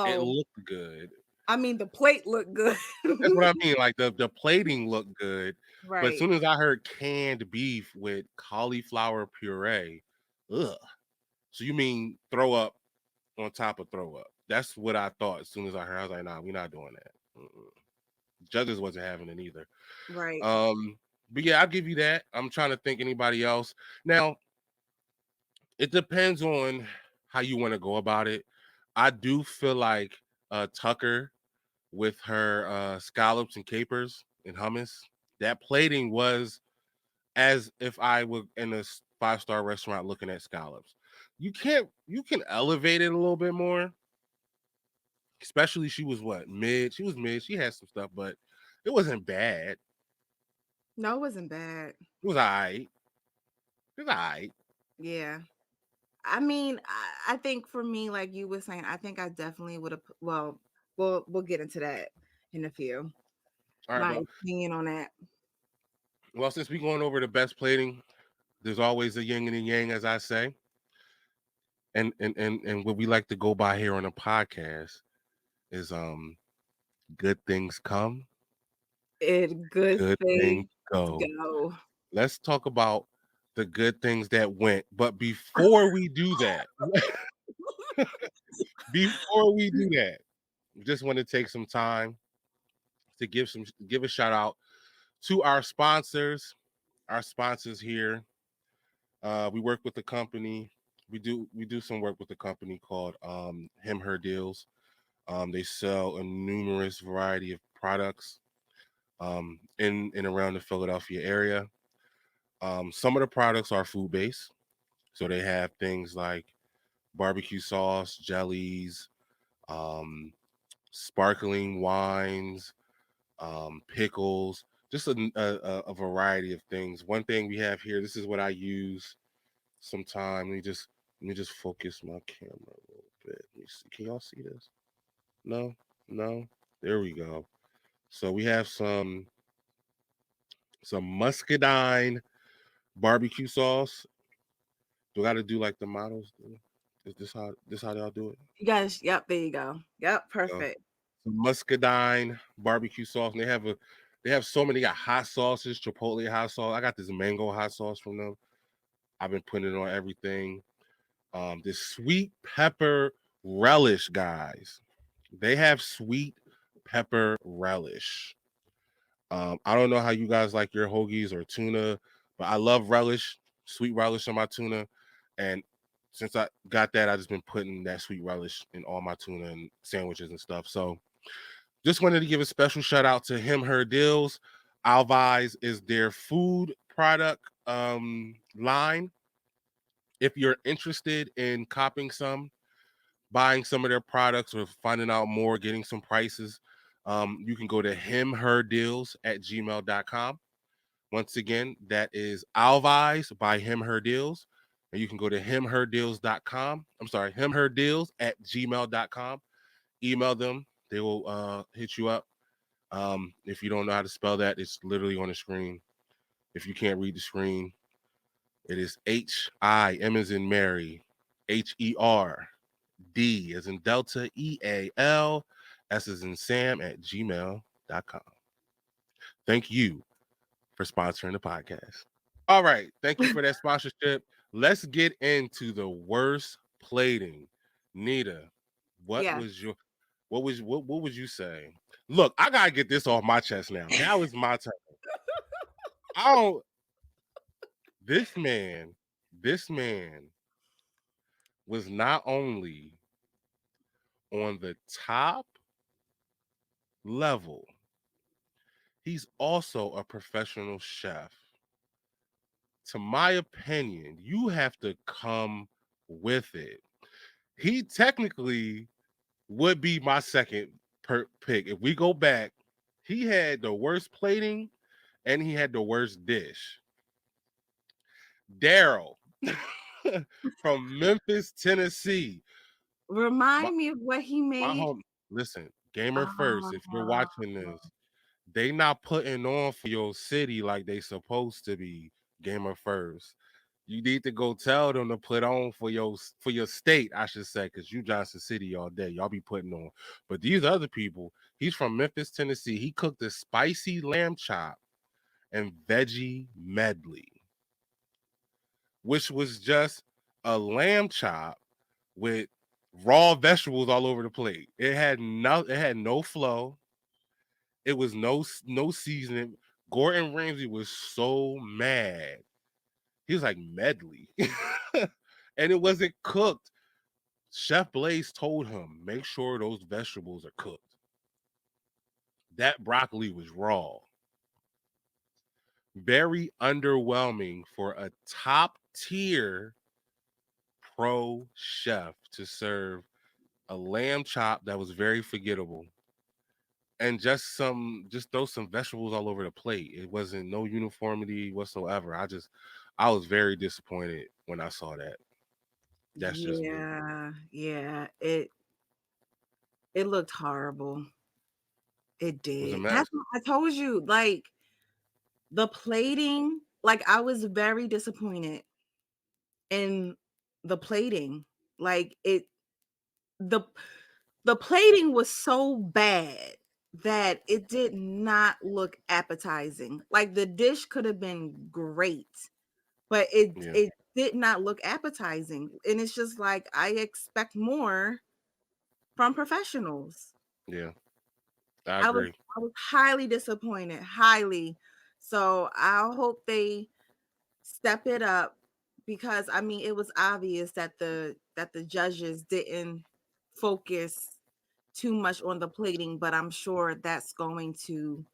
It Well, looked good. I mean the plate looked good. That's what I mean. Like the plating looked good, but as Right. soon as I heard canned beef with cauliflower puree, ugh. So you mean throw up on top of throw up? That's what I thought as soon as I heard. I was like, nah, we're not doing that. Mm-mm. Judges wasn't having it either. Right. Um, but yeah, I'll give you that. I'm trying to think anybody else. Now, it depends on how you want to go about it. I do feel like Tucker with her scallops and capers and hummus, that plating was as if I were in a five-star restaurant looking at scallops. You can elevate it a little bit more. Especially she was what mid. She was mid. She had some stuff, but it wasn't bad. It No, it wasn't bad. was alright. It was alright. Yeah. I mean, I think for me, like you were saying, I think I definitely would have. Well, we'll get into that in a few. All right, My opinion on that. well, since we going over the best plating, there's always a yin and a yang, as I say, and what we like to go by here on the podcast. is good things come, It good good things things go. go. Let's talk about the good things that went. But before we do that, before we do that, we just want to take some time to give a shout out to our sponsors. Our sponsors here. We work with the company. We do some work with the company called Him Her Deals. They sell a numerous variety of products in and around the Philadelphia area. Some of the products are food based, so they have things like barbecue sauce, jellies, um, sparkling wines, pickles, just a variety of things. One thing we have here, this is what I use sometime. Let me just focus my camera a little bit. Let me see. Can y'all see this? No, no. There we go. So we have some muscadine barbecue sauce. Do I got to do like the models? Is this how y'all do it? You guys, yep, there you go. Yep, Go. perfect. Some muscadine barbecue sauce. And they have so many. They got hot sauces, chipotle hot sauce. I got this mango hot sauce from them. I've been putting it on everything. This sweet pepper relish, guys. They have sweet pepper relish. I don't know how you guys like your hoagies or tuna, but I love relish, sweet relish on my tuna. And since I got that, I just been putting that sweet relish in all my tuna and sandwiches and stuff. So just wanted to give a special shout out to Him Her Deals. Alvi's is their food product line. If you're interested in copying some, buying some of their products, or finding out more, getting some prices, you can go to himherdeals@gmail.com. Once again, that is Alvi's by Him Her Deals. And you can go to himherdeals.com. I'm sorry, himherdeals@gmail.com. Email them. They will hit you up. If you don't know how to spell that, it's literally on the screen. If you can't read the screen, it is HIM as in Mary, HERD as in Delta, EAL, S as in Sam at gmail.com. Thank you for sponsoring the podcast. All right. Thank you for that sponsorship. Let's get into the worst plating. Neda, what Yeah. was your what would you say? Look, I gotta get this off my chest now. Now it's my turn. I don't this man was not only on the top level, he's also a professional chef. To my opinion, you have to come with it. He technically would be my second pick. If we go back, he had the worst plating and he had the worst dish. Daryl from Memphis, Tennessee. My, Remind me of what he my made. home. Listen, Gamer First, if you're Uh, watching this, they not putting on for your city like they supposed to be. Gamer First. You need to go tell them to put on for your state, I should say, because you Johnson City all day. Y'all be putting on. But these other people, he's from Memphis, Tennessee. He cooked a spicy lamb chop and veggie medley, which was just a lamb chop with raw vegetables all over the plate. It had no flow. It was no seasoning. Gordon Ramsay was so mad. He was like medley. And it wasn't cooked. Chef Blaze told him, make sure those vegetables are cooked. That broccoli was raw. Very underwhelming for a top tier pro chef to serve a lamb chop that was very forgettable and just throw some vegetables all over the plate. It wasn't no uniformity whatsoever. I was very disappointed when I saw that. That's just me. yeah, yeah. It looked horrible. It It was a did. mess. That's what I told you. Like the plating, like I was very disappointed in the plating. Like it the the plating was so bad that it did not look appetizing. Like the dish could have been great, but it Yeah, it did not look appetizing. And it's just like I expect more from professionals. yeah, I I was agree. I was highly disappointed, highly. So I hope they step it up because I mean it was obvious that the judges didn't focus too much on the plating, but I'm sure that's going to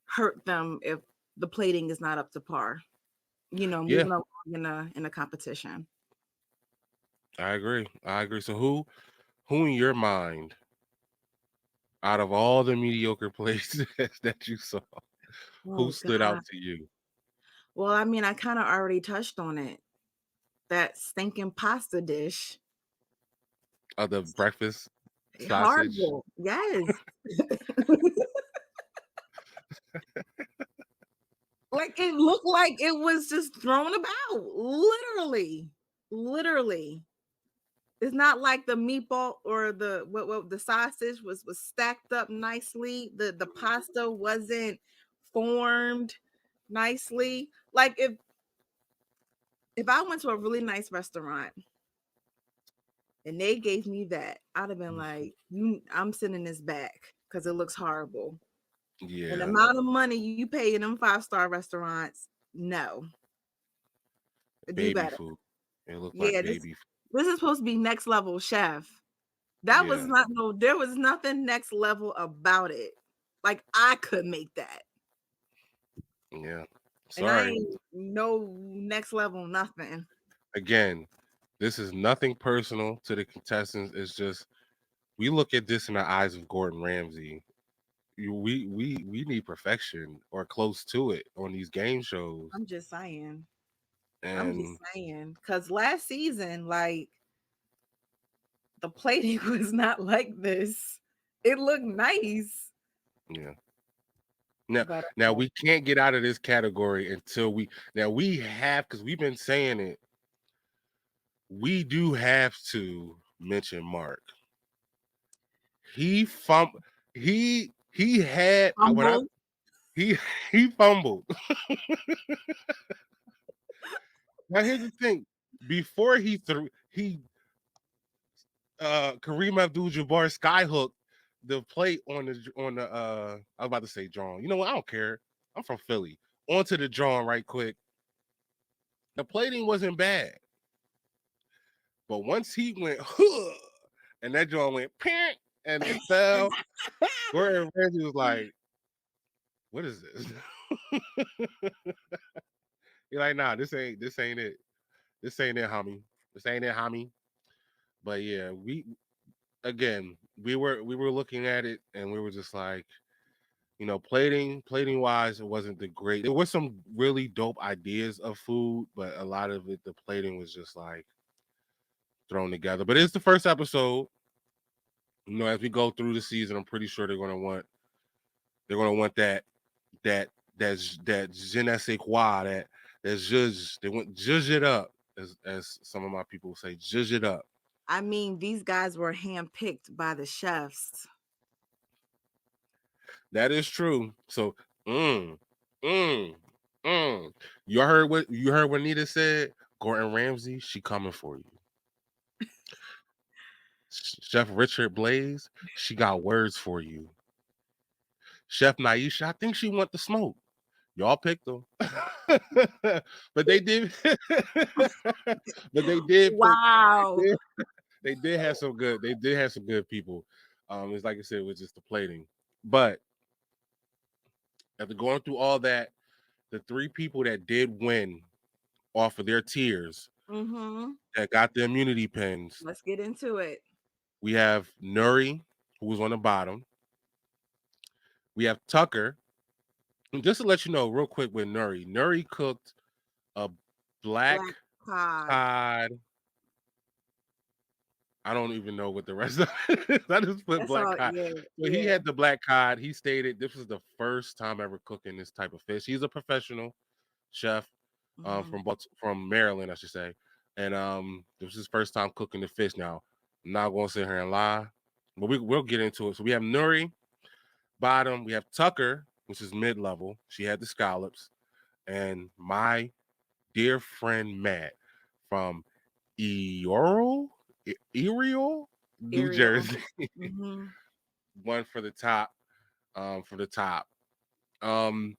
hurt them if the plating is not up to par. Yeah, Moving along in a competition. I agree. I agree. So who in your mind, out of all the mediocre places that you saw, who Oh stood out God. to you? Well, I mean, I kind of already touched on it. That stinking pasta dish. Of the breakfast sausage? Horrible. Yes. Like it looked like it was just thrown about. Literally. Literally. It's not like the meatball or what the sausage was stacked up nicely. The pasta wasn't formed nicely. Like if I went to a really nice restaurant and they gave me that, I'd have been Mhm. like, I'm sending this back because it looks horrible. And the Yeah, amount of money you pay in them 5-star restaurants, no, do baby better. food. It looked like Yeah, this baby food. this is supposed to be next level chef. That was Yeah, not no, there was nothing next level about it. Like I could make that. yeah. And I Sorry. ain't no next level nothing. Again, this is nothing personal to the contestants. It's just we look at this in the eyes of Gordon Ramsay. We need perfection or close to it on these game shows. I'm just saying. I'm just And saying. Cause last season, like the plating was not like this. It looked nice. yeah. Now, But now we can't get out of this category until we have, because we've been saying it. We do have to mention Mark. He fum he had when I humble. he he fumbled. Now here's the thing: before he threw Kareem Abdul-Jabbar skyhook the plate on the I was about to say John. You know what? I don't care. I'm from Philly. Onto the John right quick. The plating wasn't bad, but once he went, huh, and that John went, Pant, and it fell. Gordon Ramsay was like, "What is this?" You're like, "Nah, this ain't it. This ain't it, homie. This ain't it, homie." But yeah, we were looking at it and we were just like, plating wise, it wasn't the great. There was some really dope ideas of food, but a lot of it, the plating was just like thrown together. But it's the first episode. As we go through the season, I'm pretty sure they're gonna want that je ne sais quoi, that zhuzh. They want zhuzh it up, as some of my people say, zhuzh it up. I mean, these guys were handpicked by the chefs. That is true. So, mm, mm, mm. You heard what Neda said? Gordon Ramsay, she coming for you. Chef Richard Blaze, she got words for you. Chef Naisha, I think she want the smoke. Y'all picked them, but they did. but they did pick. They Wow. did, they did have some good. They did have some good people. It's like I said, it was just the plating. But after going through all that, the three people that did win off of their tiers Mm-hmm. that got the immunity pins, Let's get into it. we have Nuri, who was on the bottom. We have Tucker. And just to let you know, real quick, with Nuri cooked a black Black cod. cod. I don't even know what the rest of it is. I just put That's black all. cod. Yeah, So he yeah. had the black cod. He stated this was the first time ever cooking this type of fish. He's a professional chef, Hmm. from Maryland, I should say. And this was his first time cooking the fish. Now, I'm not gonna sit here and lie. but we'll get into it. So we have Nuri bottom. We have Tucker, which is mid level. She had the scallops, and my dear friend Matt from Eorl, Erial, New Ariel. Jersey, Hmm. one for the top. For the top. Um,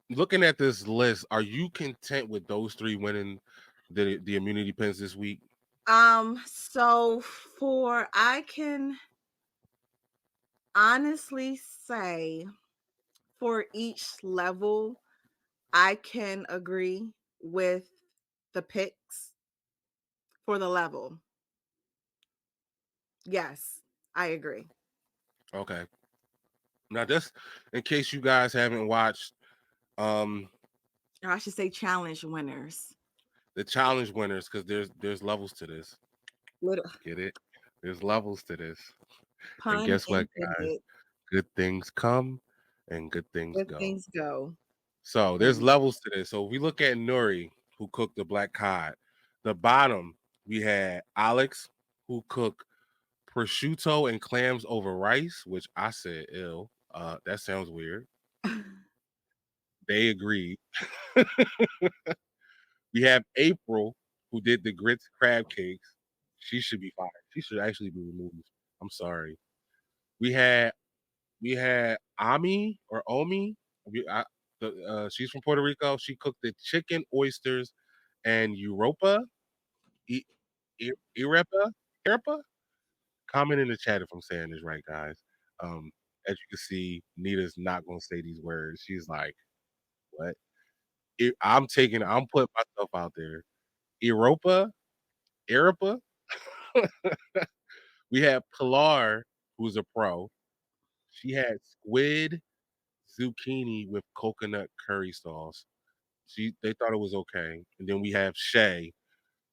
Looking at this list, are you content with those three winning the immunity pins this week? So for I can honestly say for each level, I can agree with the picks for the level. Yes, I agree. Okay. Now, just in case you guys haven't watched um Or I should say challenge winners. the challenge winners, because there's levels to this. Little Get it? There's levels to this. And pun guess what, guys? intended. Good things come and good things Good go. things go. So there's Mm. levels to this. So if we look at Nuri, who cooked the black cod, the bottom we had Alex, who cooked prosciutto and clams over rice, which I said, ill. That sounds weird. They agreed. We have April, who did the grits crab cakes. She should be fired. She should actually be removed. I'm sorry. We had Ami or Omi. She's from Puerto Rico. She cooked the chicken, oysters, and Europa. E- Irepa? Irepa? Comment in the chat if I'm saying this right, guys. Um, as you can see, Nita's not gonna say these words. She's like, "What?" I'm putting myself out there. Europa, Europa. We had Pilar, who's a pro. She had squid zucchini with coconut curry sauce. They thought it was okay. And then we have Shay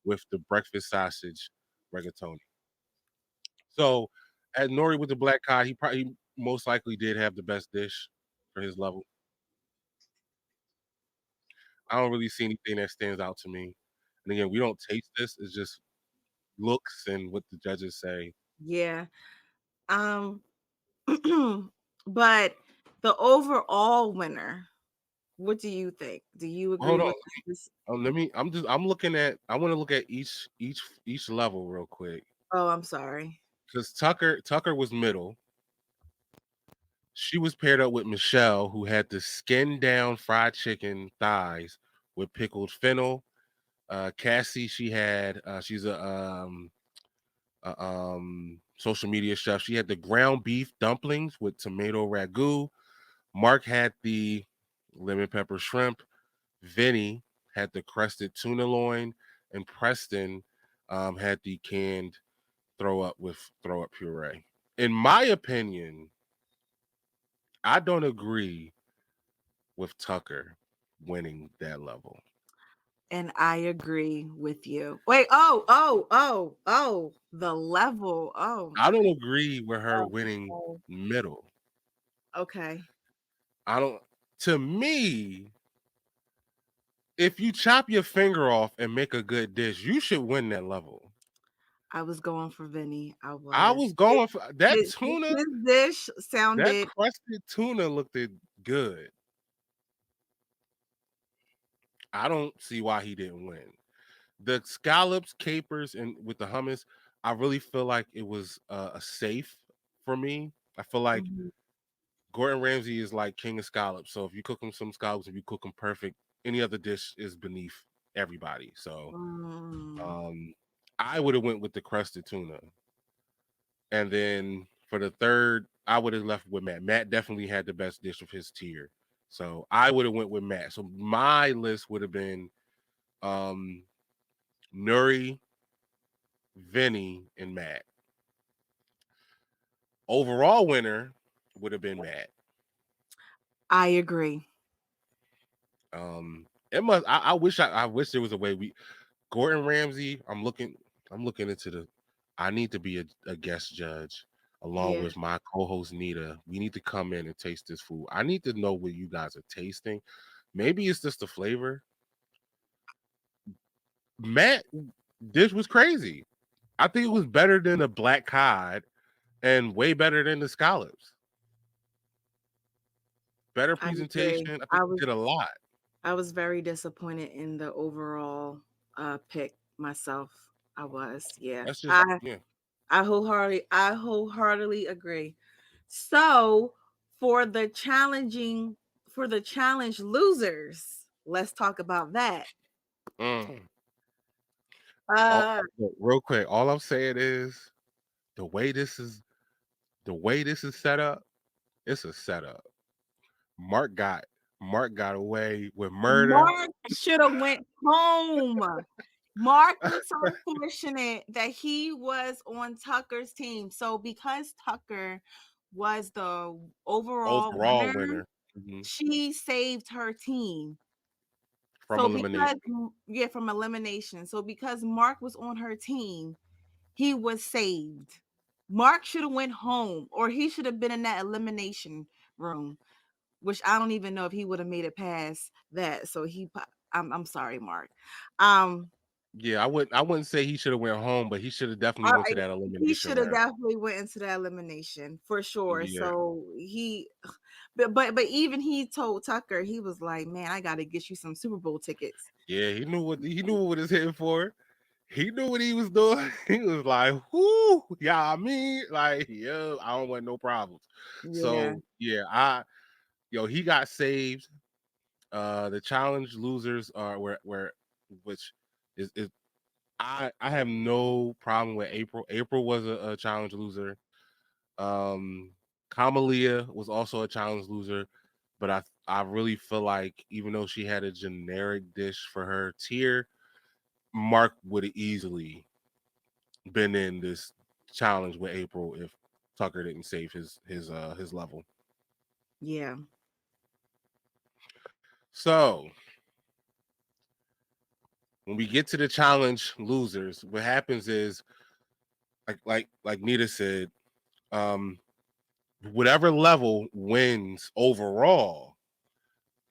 with the breakfast sausage rigatoni. So at Nori with the black cod, he probably most likely did have the best dish for his level. I don't really see anything that stands out to me. And again, we don't taste this. It's just looks and what the judges say. Yeah. Um but the overall winner, what do you think? Do you agree Hold on. with this? Let me. I'm looking at. I want to look at each level real quick Oh, I'm sorry. because Tucker was middle. She was paired up with Michelle, who had the skin down fried chicken thighs with pickled fennel. Cassie, she's a social media chef. She had the ground beef dumplings with tomato ragu. Mark had the lemon pepper shrimp. Vinny had the crusted tuna loin, and Preston had the canned throw up puree. In my opinion, I don't agree with Tucker winning that level. And I agree with you. Wait, the level. Oh, I don't agree with her oh, winning oh. middle. Okay. I don't. To me, if you chop your finger off and make a good dish, you should win that level. I was going for Vinny. I I was. was going for that His, tuna. his dish That sounded. crusted tuna looked good. I don't see why he didn't win. The scallops, capers, and with the hummus, I really feel like it was a safe for me. I feel like Mhm. Gordon Ramsay is like king of scallops. So if you cook him some scallops, if you cook them perfect, any other dish is beneath everybody. So Mm. um, I would have went with the crusted tuna, and then for the third, I would have left with Matt. Matt definitely had the best dish of his tier, so I would have went with Matt. So my list would have been um, Nuri, Vinny, and Matt. Overall winner would have been Matt. I agree. It must. I wish there was a way we Gordon Ramsay. I'm looking into the. I need to be a guest judge along Yeah. with my co-host Neda. We need to come in and taste this food. I need to know what you guys are tasting. Maybe it's just the flavor. Matt, this was crazy. I think it was better than the black cod and way better than the scallops. Better I agree. presentation. I think we did a lot. I was very disappointed in the overall pick myself. I was, yeah. That's just yeah. I wholeheartedly agree. So for the challenge losers, let's talk about that. Mm. All, Uh look, real quick, all I'm saying is the way this is the way this is set up. It's a setup. Mark got Mark got away with murder. Mark should have went home. Mark was so fortunate that he was on Tucker's team. So because Tucker was the overall Overall winner, winner. Mhm. she saved her team. From So because elimination. yeah, from elimination. So because Mark was on her team, he was saved. Mark should have went home, or he should have been in that elimination room, which I don't even know if he would have made it past that. So I'm sorry, Mark. Um, Yeah, I wouldn't say he should have went home, but he should have definitely all went to right, that he elimination should have round. definitely went into that elimination for sure. Yeah. So he, but even he told Tucker, he was like, "Man, I got to get you some Super Bowl tickets." Yeah, he knew what he was hitting for. He knew what he was doing. He was like, whoo, yeah, I mean, like, yo, I don't want no problems. Yeah, So yeah, he got saved. The challenge losers are where which is I have no problem with April. April was a challenge loser. Um, Kamalia was also a challenge loser, but I really feel like even though she had a generic dish for her tier, Mark would have easily been in this challenge with April if Tucker didn't save his level. yeah. So when we get to the challenge losers, what happens is like Neda said, um, whatever level wins overall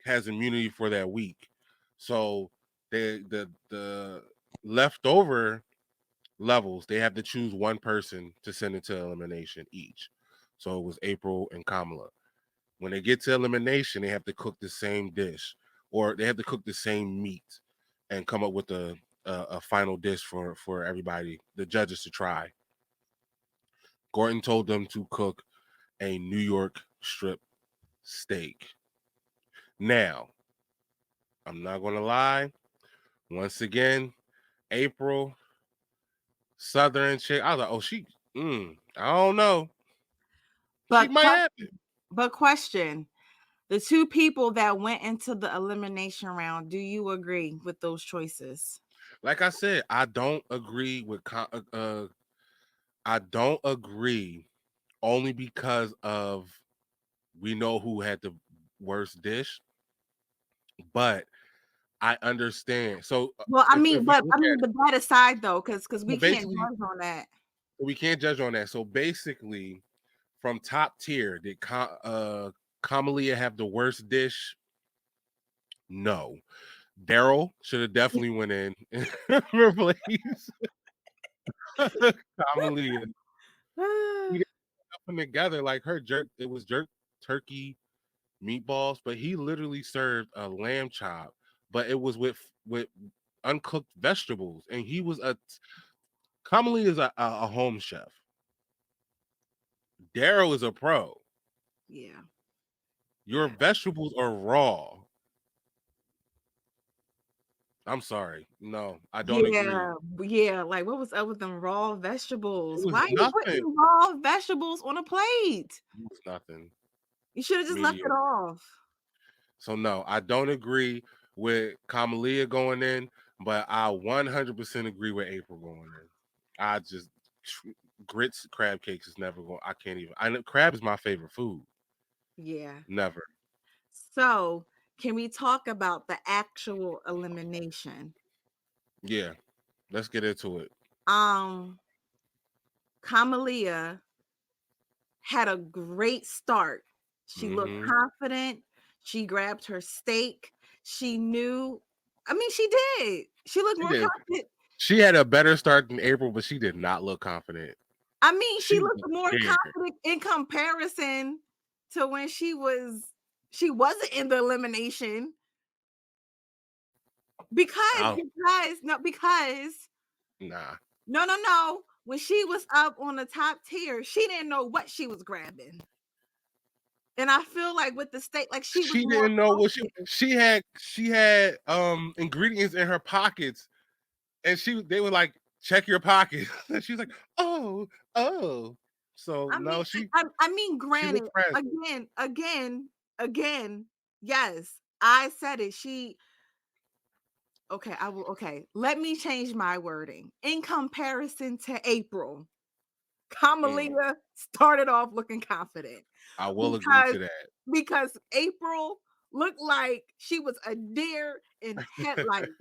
has immunity for that week. So the leftover levels, they have to choose one person to send into elimination each. So it was April and Kamala. When they get to elimination, they have to cook the same dish, or they have to cook the same meat, and come up with a final dish for everybody, the judges to try. Gordon told them to cook a New York strip steak. Now, I'm not gonna lie. Once again, April, Southern chick. I was like, oh, I don't know. She But might have it. question, the two people that went into the elimination round, do you agree with those choices? Like I said, I don't agree with. I don't agree only because of we know who had the worst dish, but I understand. So Well, if we look at it, but that aside though, because so we can't basically judge on that. we can't judge on that. So basically, from top tier, did Kamalia have the worst dish? No. Daryl should have definitely went in and replaced Kamalia. He didn't put them together like her jerk. It was jerk turkey meatballs, but he literally served a lamb chop, but it was with uncooked vegetables, and he was a Kamalia is a home chef. Daryl is a pro. Yeah, Your yeah, vegetables are raw. I'm sorry. No, I don't agree. yeah. Like, what was up with them raw It vegetables? was Why are you nothing. putting raw vegetables on a plate? It was nothing. You should have just left it Mediocre. off. So no, I don't agree with Kamalia going in, but I 100% agree with April going in. I just grits crab cakes is never going. I can't even. I know crab is my favorite food. Yeah. Never. So, can we talk about the actual elimination? Yeah, let's get into it. Um, Kamalia had a great start. She looked Mm-hmm. confident. She grabbed her steak. She knew, I mean, she did. She looked She more did. confident. She had a better start than April, but she did not look confident. I mean, she She looked looked more scared. confident in comparison to when she wasn't in the elimination because Oh, because no because nah. no, when she was up on the top tier, she didn't know what she was grabbing. And I feel like with the steak, like she was She more didn't know what focused. she had ingredients in her pockets, and they were like, check your pockets. And she was like, oh. So I mean, no, I mean, she granted, looked frazzled. again, yes, I said it. Okay, I will. Okay, let me change my wording. In comparison to April, Mm, Kamalia started off looking confident I will agree because to that. April looked like she was a deer in headlights.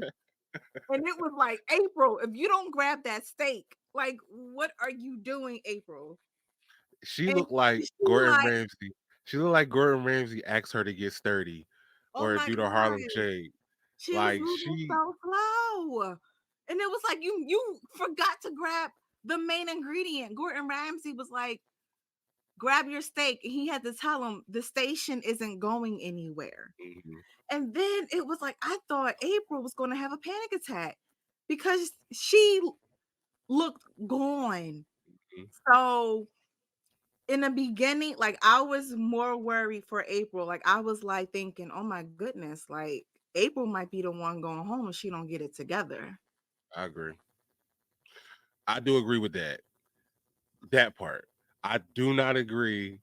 And it was like, April, if you don't grab that steak, like, what are you doing, April? She And looked like she Gordon like, Ramsay. She looked like Gordon Ramsay asked her to get sturdy oh or my do the Harlem God, Shake. she was Like moving so slow. And it was like you forgot to grab the main ingredient. Gordon Ramsay was like, grab your steak. And he had to tell him the station isn't going anywhere. mhm, And then it was like, I thought April was gonna have a panic attack because she looked gone. mhm. So in the beginning, like I was more worried for April. Like I was like thinking, oh my goodness, like April might be the one going home if she don't get it together. I agree. I do agree with that part. I do not agree.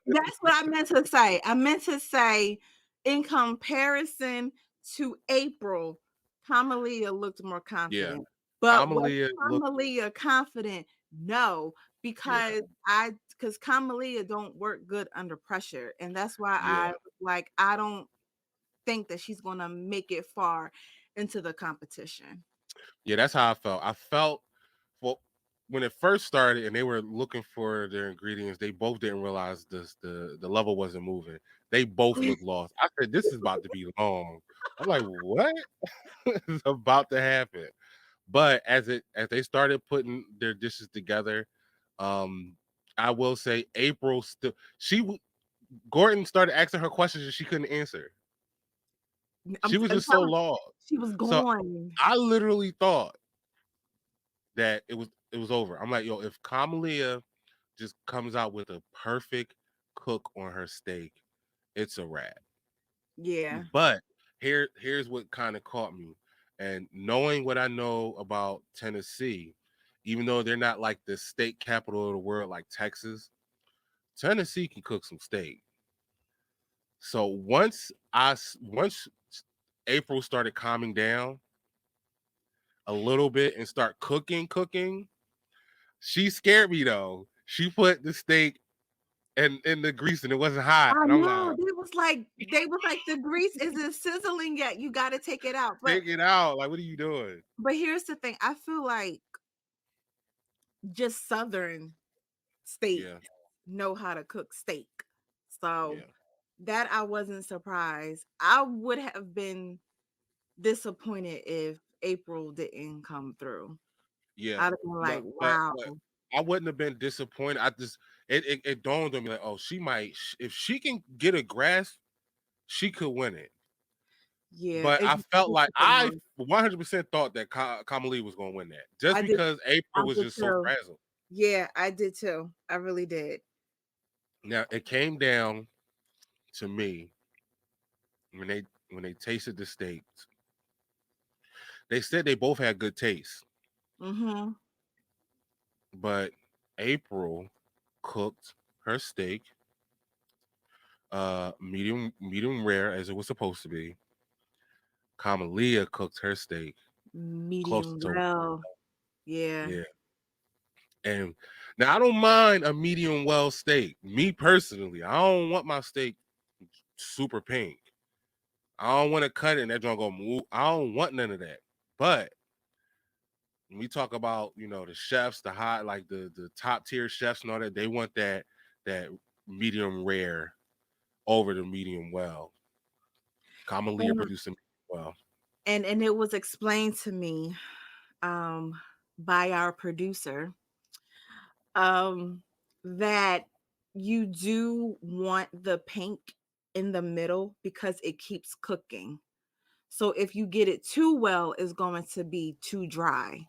That's what I meant to say. I meant to say, in comparison to April, Kamalia looked more Yeah, confident. But was Amalia looked. Kamalia confident? No, Yeah, because Kamalia don't work good under pressure. And that's why I yeah, was like, I don't think that she's gonna make it far into the competition. yeah. That's how I felt. I felt well when it first started and they were looking for their ingredients. They both didn't realize the level wasn't moving. They both looked lost. I said, "This is about to be long." I'm like, "What is about to happen?" But as they started putting their dishes together, um, I will say April still Gordon started asking her questions and she couldn't answer. She was I'm just so telling lost. she was So gone. I literally thought that it was over. I'm like, yo, if Kamalia just comes out with a perfect cook on her steak, it's a wrap. Yeah. But here's what kind of caught me. And knowing what I know about Tennessee, even though they're not like the steak capital of the world like Texas, Tennessee can cook some steak. So once April started calming down a little bit and start cooking, she scared me though. She put the steak in the grease and it wasn't hot. I And I'm know. like, They was like the grease isn't sizzling yet. You got to take it out. But take it out. Like, what are you doing? here's the thing. I feel like just southern states Yeah, know how to cook steak. So yeah, that I wasn't surprised. I would have been disappointed if April didn't come through. yeah. I'd have been like, But wow. I wouldn't have been disappointed. I just it dawned on me like, oh, she might if she can get a grasp, she could win it. Yeah, But I it felt just like took a I long. 100% thought that Kamali was going to win that just I did because I April was did just so too. frazzled. Yeah, I did too. I really did. Now it came down to me when they tasted the steaks. They said they both had good taste, Mhm. but April cooked her steak medium rare as it was supposed to be. Kamalia cooked her steak close Medium to well. Yeah. yeah. And now I don't mind a medium well steak. Me personally, I don't want my steak super pink. I don't want to cut it and that joint go move. I don't want none of that. But when we talk about, the chefs, the high, like the top tier chefs and all that, they want that medium rare over the medium well. Commonly And producing well. and it was explained to me um by our producer um that you do want the pink in the middle because it keeps cooking. So if you get it too well, it's going to be too dry.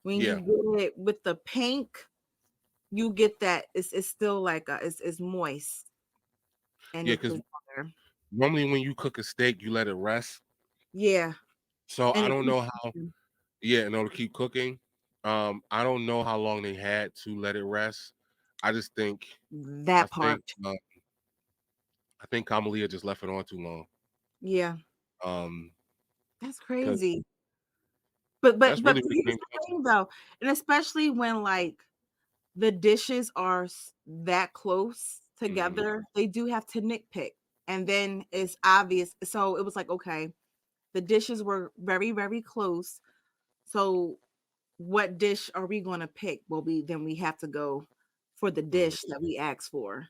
When you Yeah, get it with the pink, you get that it's still like it's moist and yeah. it's Because the water. normally when you cook a steak, you let it rest. Yeah, So and I it don't keeps know how. cooking. Yeah, in order to keep cooking. I don't know how long they had to let it rest. I just think I That think part. I think Kamalia just left it on too long. Yeah, Um, that's because crazy. But that's really what it here's came the down to. thing though, and especially when like the dishes are that close Mhm. together, they do have to nitpick, and then it's obvious. So it was like, okay, the dishes were very very close. So what dish are we going to pick? Well, we have to go for the Mhm. dish that we asked for,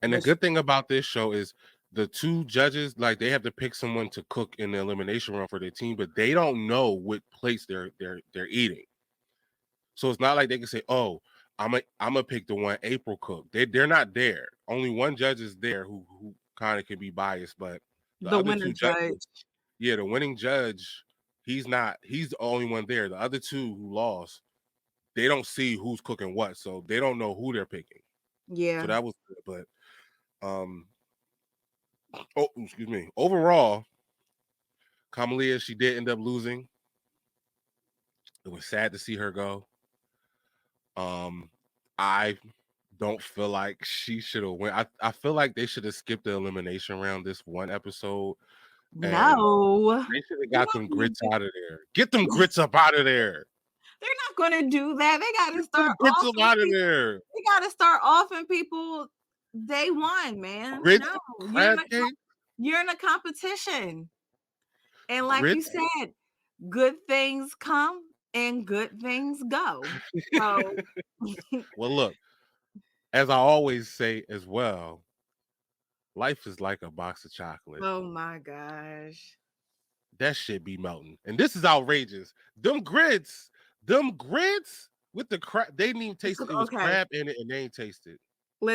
And the which good thing about this show is the two judges, like they have to pick someone to cook in the elimination round for their team, but they don't know what plates they're eating. So it's not like they can say, "Oh, I'm gonna pick the one April cooked." They're not there. Only one judge is there who kind of can be biased, but the the other winner two judges, judge. yeah, the winning judge, he's not. He's the only one there. The other two who lost, they don't see who's cooking what, so they don't know who they're picking. So Yeah. that was good, but oh, excuse me. Overall, Kamalia, she did end up losing. It was sad to see her go. Um, I don't feel like she should have went. I feel like they should have skipped the elimination round this one episode, and No, they should have they're got not them gonna grits do. out of there. Get them grits up out of there. They're not gonna do that. They gotta Get them start grits off up and out of there. they gotta start off and people day one, man. Grits, No, crab cake, you're in a competition. And like you grits. said, good things come and good things go. So Well, look, as I always say as well, life is like a box of chocolate. oh my gosh. That shit be melting. And this is outrageous. Them grits with the crab, they didn't even taste it. It was Okay. crab in it and they ain't taste it.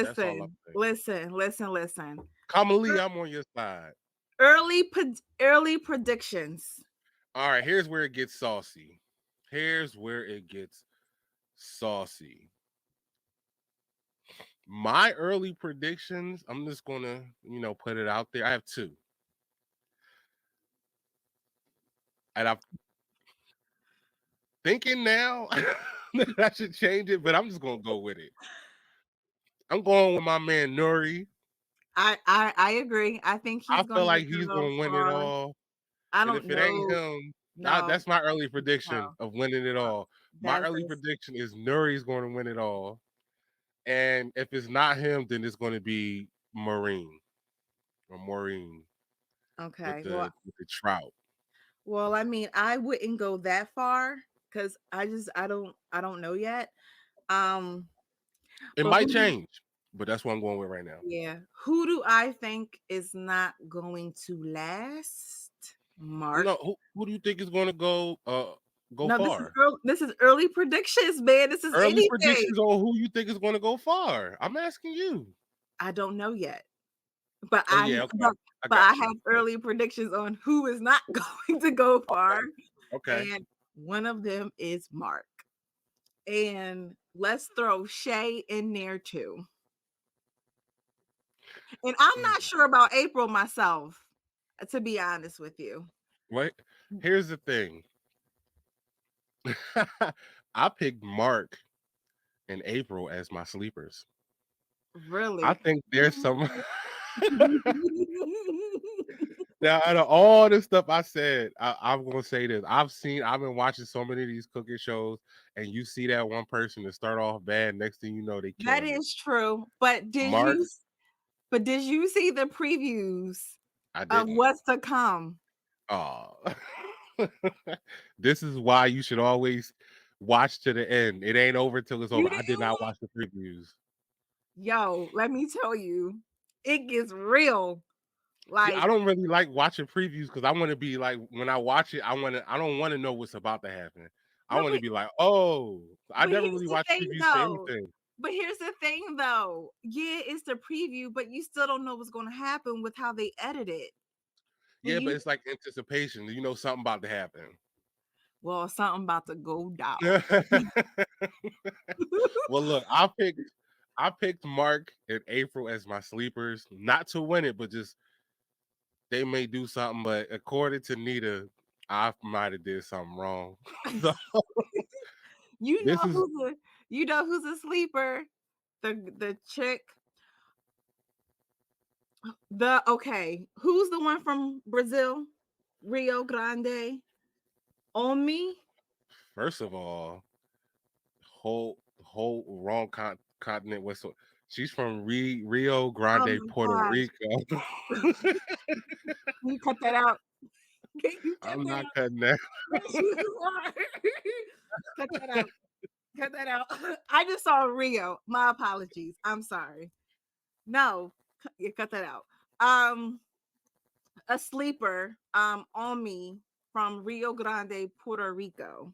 That's all I'm Listen, saying. listen, listen, listen. Kamalee, I'm on your side. Early predictions. All right, here's where it gets saucy. Here's where it gets saucy. My early predictions, I'm just gonna, put it out there. I have two. And I'm thinking now that I should change it, but I'm just gonna go with it. I'm going with my man Nuri. I agree. I think I he's feel gonna like he's go gonna win it far. all. I And if don't it ain't know. him, No, that's my early no, prediction of winning it all. My that's early prediction is Nuri's going to win it all. And if it's not him, then it's going to be Marine or Maureen with okay. the trout. Well, I mean, I wouldn't go that far because I don't know yet. Um, It but might change, but that's what I'm going with right now. who do I think is not going to last? Mark. No, who do you think is going to go No, far? this is early predictions, man. This is Early anything. predictions on who you think is going to go far. I'm asking you. I don't know yet. But Oh I yeah, okay. I but I got you. have early predictions on who is not going to go far, Okay. Okay. and one of them is Mark. And let's throw Shay in there too. And I'm Mm. not sure about April myself, to be honest with you. Wait. Here's the thing. I picked Mark and April as my sleepers. I Really. think there's some now out of all the stuff I said, I'm gonna say this. I've been watching so many of these cooking shows, and you see that one person that start off bad, next thing you know, they That killing it. is true. Mark, But did you see the previews I of didn't. what's to come? Oh, this is why you should always watch to the end. It ain't over till it's You over. I didn't did not watch the previews. Yo, let me tell you, it gets real. See, I Like, don't really like watching previews because I want to be like when I watch it, I don't want to know what's about to happen. I no, want to be like, oh, I but never here's really the watch thing previews for though. anything. But here's the thing though. Yeah, it's the preview, but you still don't know what's going to happen with how they edit it. When Yeah, but you it's like anticipation. You know something about to happen. well, something about to go down. Well, look, I picked Mark and April as my sleepers, not to win it, but just they may do something. But according to Neda, I might have did something wrong. So you this know is who's a you know who's a sleeper? The chick. The okay, who's the one from Brazil? Rio Grande. Omi? first of all, whole wrong continent. What's so? She's from Rio Oh Grande, my Puerto gosh. Rico. Can you cut that out? Can you cut I'm that not out? cutting that. Yes, you are. Cut that out. Cut that out. I just saw Rio. My apologies. I'm sorry. No, you cut that out. Um, a sleeper on me from Rio Grande, Puerto Rico,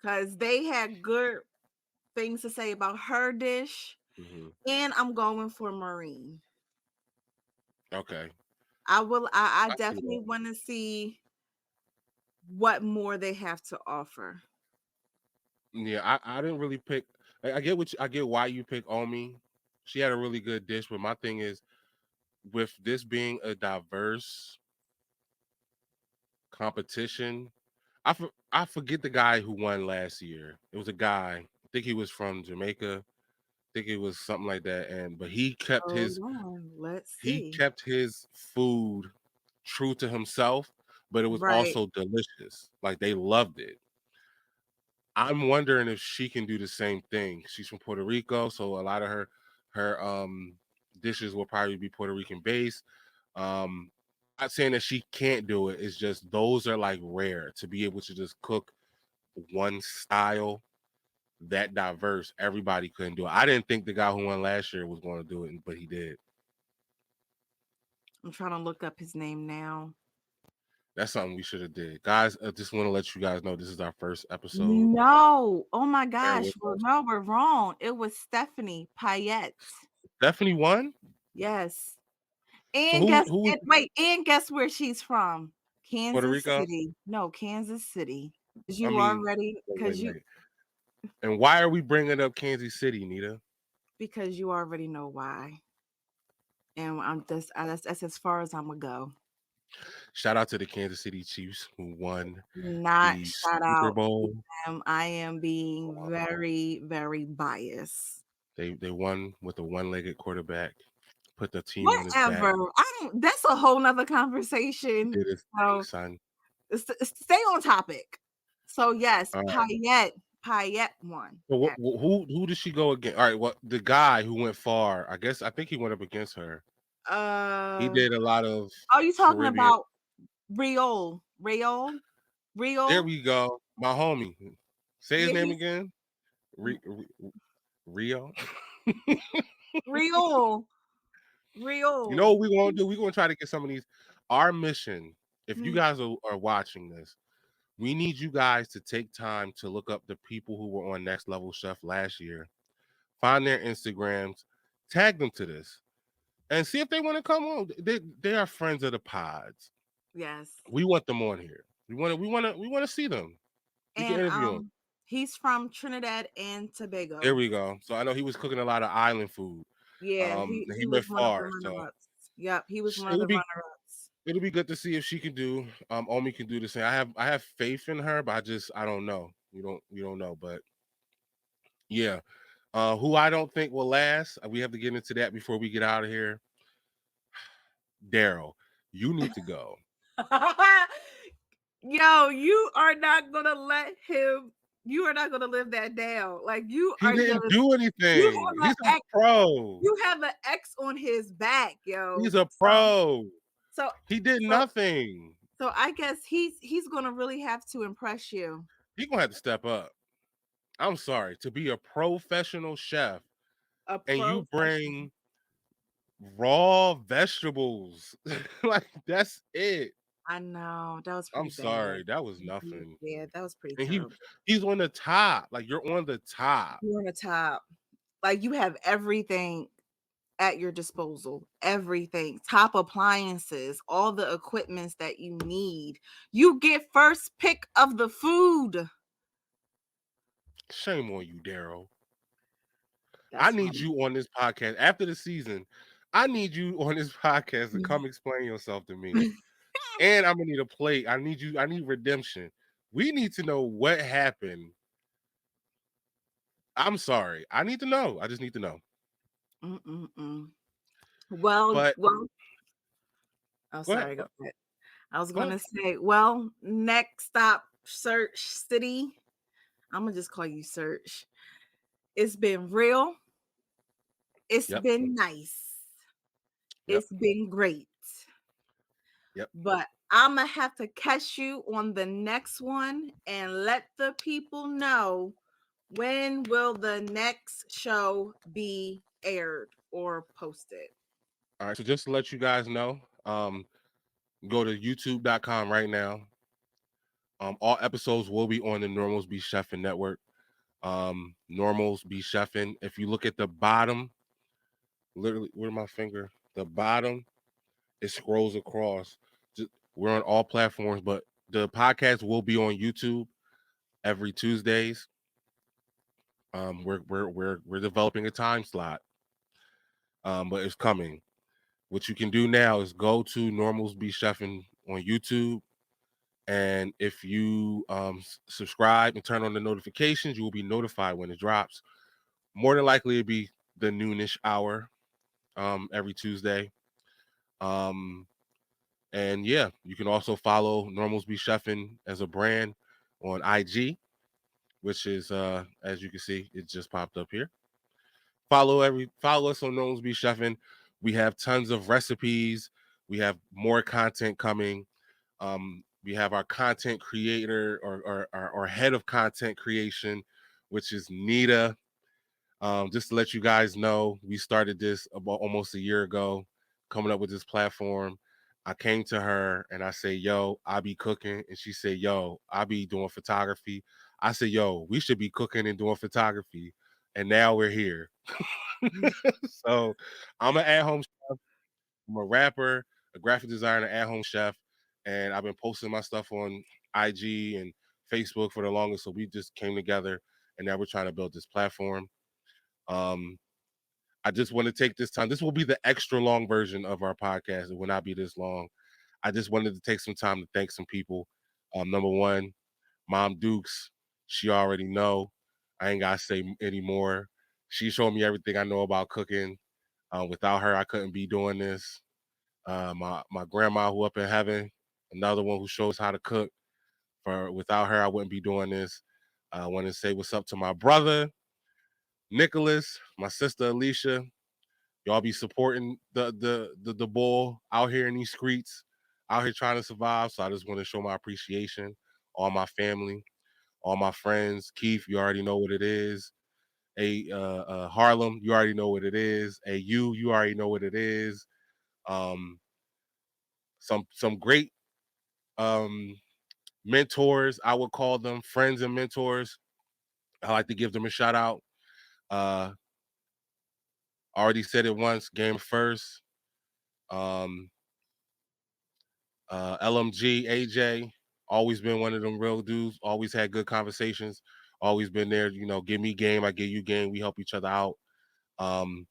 because they had good things to say about her dish, Mhm. and I'm going for Marine. Okay, I will. I I see that. definitely want to see what more they have to offer. Yeah, I didn't really pick. I get I get why you pick Omi. She had a really good dish, but my thing is with this being a diverse competition. I forget the guy who won last year. It was a guy. I think he was from Jamaica. I think it was something like that. And but Hold on. Let's he see. kept his food true to himself, but it was Right. also delicious. Like they loved it. I'm wondering if she can do the same thing. She's from Puerto Rico, so a lot of her dishes will probably be Puerto Rican based. Not saying that she can't do it. It's just those are like rare to be able to just cook one style that diverse. Everybody couldn't do it. I didn't think the guy who won last year was going to do it, but he did. I'm trying to look up his name now. That's something we should have did, guys. I just want to let you guys know this is our first episode. No. Oh my Bear gosh. with Well, us. no, we're wrong. It was Stephanie Payette. Stephanie won. Yes. So And guess who was and wait, and guess where she's from? Puerto Kansas Rico? City. No, Kansas City. Cause I you mean, already wait, because you wait. And why are we bringing up Kansas City, Nita? because you already know why. And I'm just that's as far as I'm gonna go. Shout out to the Kansas City Chiefs who won Not the shout Super out. Bowl. I am being very, very biased. They won with a one-legged quarterback, put the team on his back. Whatever. I don't. That's a whole nother He conversation. did his thing, So son. stay on topic. So yes, All right. Payette won. So who did she go against? All right. Well, the guy who went far, I think he went up against her. He Uh, did a lot of are you talking Caribbean. about Riol? There Riol? we go. My homie. Say his Yeah, name he's again. Rio. Riol. You know Riol. what we're gonna do? We're gonna try to get some of these. Our mission, if you Mm, guys are watching this, we need you guys to take time to look up the people who were on Next Level Chef last year, find their Instagrams, tag them to this, and see if they want to come on. They are friends of the pods. yes. We want them on here. We want to see them. We can And interview them. he's from Trinidad and There Tobago. we go. So I know he was cooking a lot of island food. Yeah, he He went was one of the far. So runner-ups. Yep, he was one of it'll the be runner-ups. it'll be good to see if she can do. Omi can do the same. I have faith in her, but I don't know. We don't know. But yeah, who I don't think will last. We have to get into that before we get out of here. Daryl, you need to go. Yo, you are not gonna let him. You are not gonna live that down. Like He didn't do you anything. have He's an a X. pro. You have an X on his back, yo. He's a So pro. so He did so nothing. so I guess he's gonna really have to impress you. He gonna have to step up. I'm sorry to be a professional chef A and you professional. bring raw vegetables. Like that's it. I know that was I'm pretty bad. sorry, that was Mhm. nothing. Yeah, that was pretty And terrible. he's on the top. Like you're on the top. You're on the top. Like you have everything at your disposal, everything, top appliances, all the equipments that you need. You get first pick of the food. Shame on you, Daryl. I That's need funny. you on this podcast after the season. I need you on this podcast to come explain yourself to me. And I'm gonna need a plate. I need you. I need redemption. We need to know what happened. I'm sorry. I need to know. I just need to know. Mm-mm-mm. Well, But well, oh, go ahead. sorry. Go ahead. I was Go going ahead. to say, well, next stop, Search City. I'm going to just call you Search. It's been real. It's Yep. been nice. Yep. It's been great. Yep. But I'm going to have to catch you on the next one and let the people know when will the next show be aired or posted. All right. So just to let you guys know, go to youtube.com right now. All episodes will be on the Normalzbchefn network. Normalzbchefn. If you look at the bottom, literally, where my finger? The bottom, it scrolls across. We're on all platforms, but the podcast will be on YouTube every Tuesdays. We're developing a time slot, but it's coming. What you can do now is go to Normalzbchefn on YouTube, and if you subscribe and turn on the notifications, you will be notified when it drops. More than likely, it'll be the noonish hour every Tuesday. Um, and yeah, you can also follow Normalzbchefn as a brand on IG, which is as you can see, it just popped up here. Follow us on Normalzbchefn. We have tons of recipes. We have more content coming. We have our content creator or head of content creation, which is Neda. Just to let you guys know, we started this about almost a year ago, coming up with this platform. I came to her and I say, "Yo, I be cooking," and she said, "Yo, I be doing photography." I said, "Yo, we should be cooking and doing photography," and now we're here. So I'm an at-home chef. I'm a rapper, a graphic designer, at-home chef, and I've been posting my stuff on IG and Facebook for the longest. So we just came together, and now we're trying to build this platform. Um, I just want to take this time. This will be the extra long version of our podcast. It will not be this long. I just wanted to take some time to thank some people. Number one, Mom Dukes. She already know. I ain't gotta say anymore. She showed me everything I know about cooking. Without her, I couldn't be doing this. My grandma who up in heaven, another one who shows how to cook. For without her, I wouldn't be doing this. I want to say what's up to my brother Nicholas, my sister Alicia. Y'all be supporting the bull out here in these streets, out here trying to survive. So I just want to show my appreciation. All my family, all my friends. Keith, you already know what it is. Harlem, you already know what it is. You already know what it is. Um, some great um mentors, I would call them friends and mentors. I like to give them a shout out. Uh, already said it once. Game first. Um, LMG, AJ, always been one of them real dudes. Always had good conversations. Always been there. You know, give me game, I give you game. We help each other out. Um,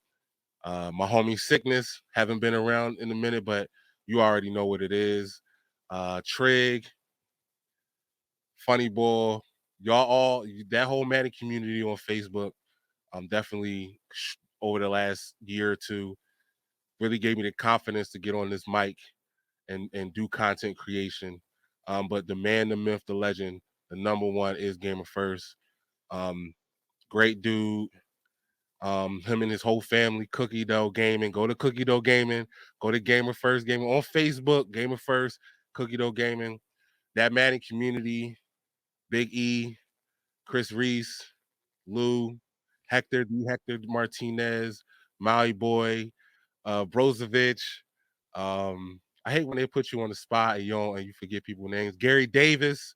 my homie Sickness, haven't been around in a minute, but you already know what it is. Trig, Funny Boy, y'all all that whole Madden community on Facebook. Definitely over the last year or two, really gave me the confidence to get on this mic and do content creation. But the man, the myth, the legend, the number one is Gamer First. Um, Great dude. Him and his whole family, Cookie Dough Gaming. Go to Cookie Dough Gaming. Go to Gamer First Gaming on Facebook. Gamer First, Cookie Dough Gaming. That Madden community, Big E, Chris Reese, Lou, Hector, D. Hector Martinez, Maui Boy, Brozovic. I hate when they put you on the spot and you forget people's names. Gary Davis,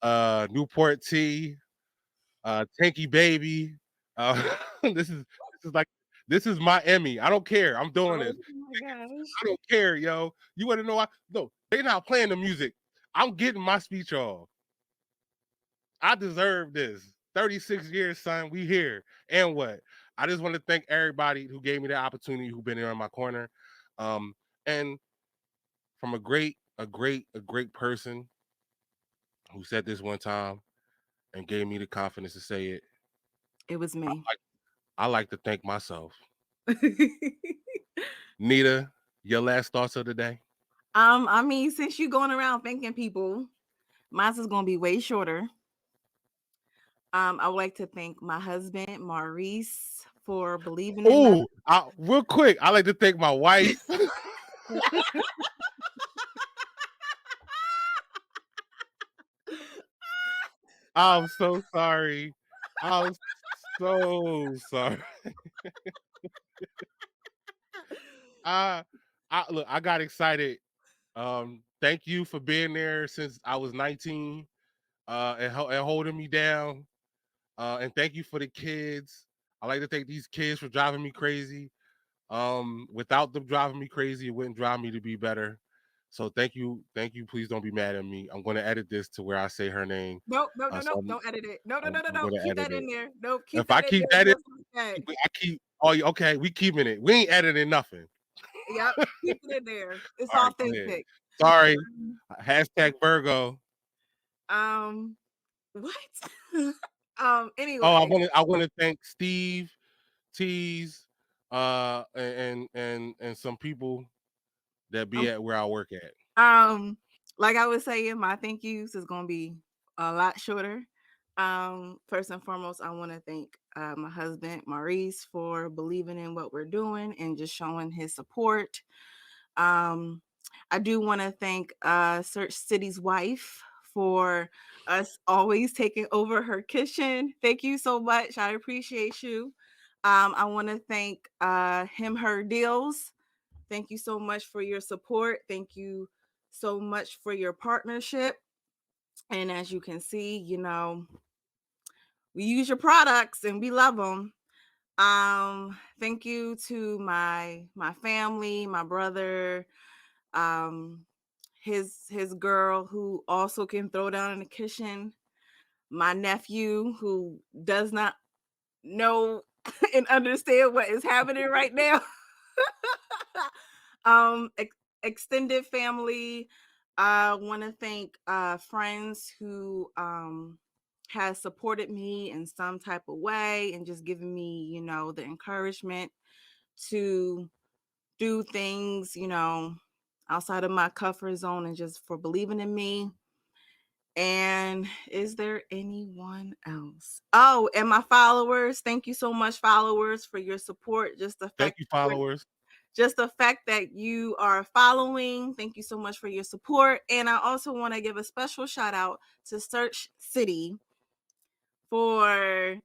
Newport T, Tanky Baby. This is my Emmy. I don't care. I'm doing Oh this. my gosh. I don't care, yo. You want to know why? No, they not playing the music. I'm getting my speech off. I deserve this. 36 years, son. We here. And what? I just want to thank everybody who gave me the opportunity, who been here in my corner. And from a great person who said this one time and gave me the confidence to say it. It was me. I like to thank myself. Neda, your last thoughts of the day? I mean, since you going around thanking people, mine's is gonna be way shorter. I would like to thank my husband, Maurice, for believing in us. Oh, real quick, I like to thank my wife. I'm so sorry. I'm so sorry. I, I look. I got excited. Thank you for being there since I was 19. And holding me down. And thank you for the kids. I like to thank these kids for driving me crazy. Without them driving me crazy, it wouldn't drive me to be better. So thank you, thank you. Please don't be mad at me. I'm going to edit this to where I say her name. Nope, no, no, So no. Don't edit it. No, no, no, no, I'm no. going to Keep edit that it. in there. Nope, keep If I that in keep there. that in, Just like that. I keep. Oh, okay. We keeping it. We ain't editing nothing. Yep, keep it in there. It's All right, go ahead. authentic. Sorry. Um, Hashtag Virgo. um, what? Oh, I Anyway, want to. I want to thank Steve, Tease, and some people that be um, at where I work at. um, like I was saying, my thank yous is gonna be a lot shorter. First and foremost, I want to thank my husband Maurice for believing in what we're doing and just showing his support. Um, I do want to thank Search City's wife for us always taking over her kitchen. Thank you so much. I appreciate you. I want to thank him, her deals. Thank you so much for your support. Thank you so much for your partnership. And as you can see, we use your products and we love them. Thank you to my family, my brother, um, his girl who also can throw down in the kitchen, my nephew who does not know and understand what is happening right now. um Extended family. I want to thank friends who has supported me in some type of way and just given me, the encouragement to do things, outside of my comfort zone and just for believing in me. And is there anyone else? Oh, and my followers. Thank you so much, followers, for your support. Thank you, followers. Just the fact that you are following. Thank you so much for your support. And I also want to give a special shout out to Search City for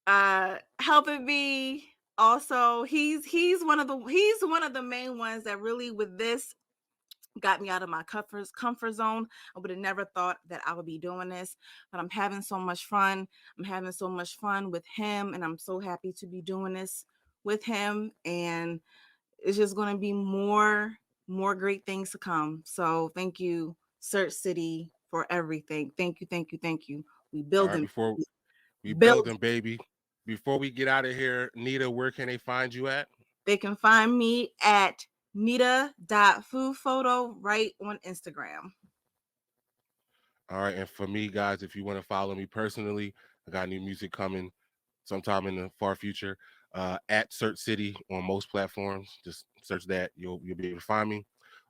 helping me. Also, he's one of the main ones that really with this got me out of my comfort zone. I would have never thought that I would be doing this, but I'm having so much fun. I'm having so much fun with him, and I'm so happy to be doing this with him. And it's just going to be more great things to come. So thank you, Search City, for everything. Thank you, thank you, thank you. We All right, building, before we build. building, baby. Before we get out of here, Neda, where can they find you at? They can find me at nita.foodphoto right on Instagram. All right, and for me, guys, if you want to follow me personally, I got new music coming sometime in the far future. At Search City on most platforms. Just search that. You'll be able to find me,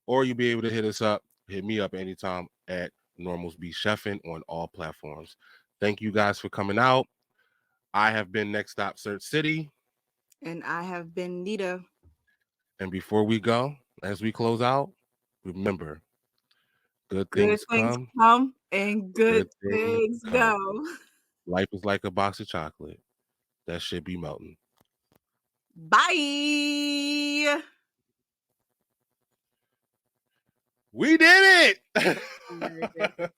or you'll be able to hit me up anytime at Normalzbchefn on all platforms. Thank you guys for coming out. I have been Nextstop Sirchcity. And I have been Neda. And before we go, as we close out, remember, good Good things things come, come and good good things things go. go. Life is like a box of chocolate that should be melting. Bye. We did it. Weird.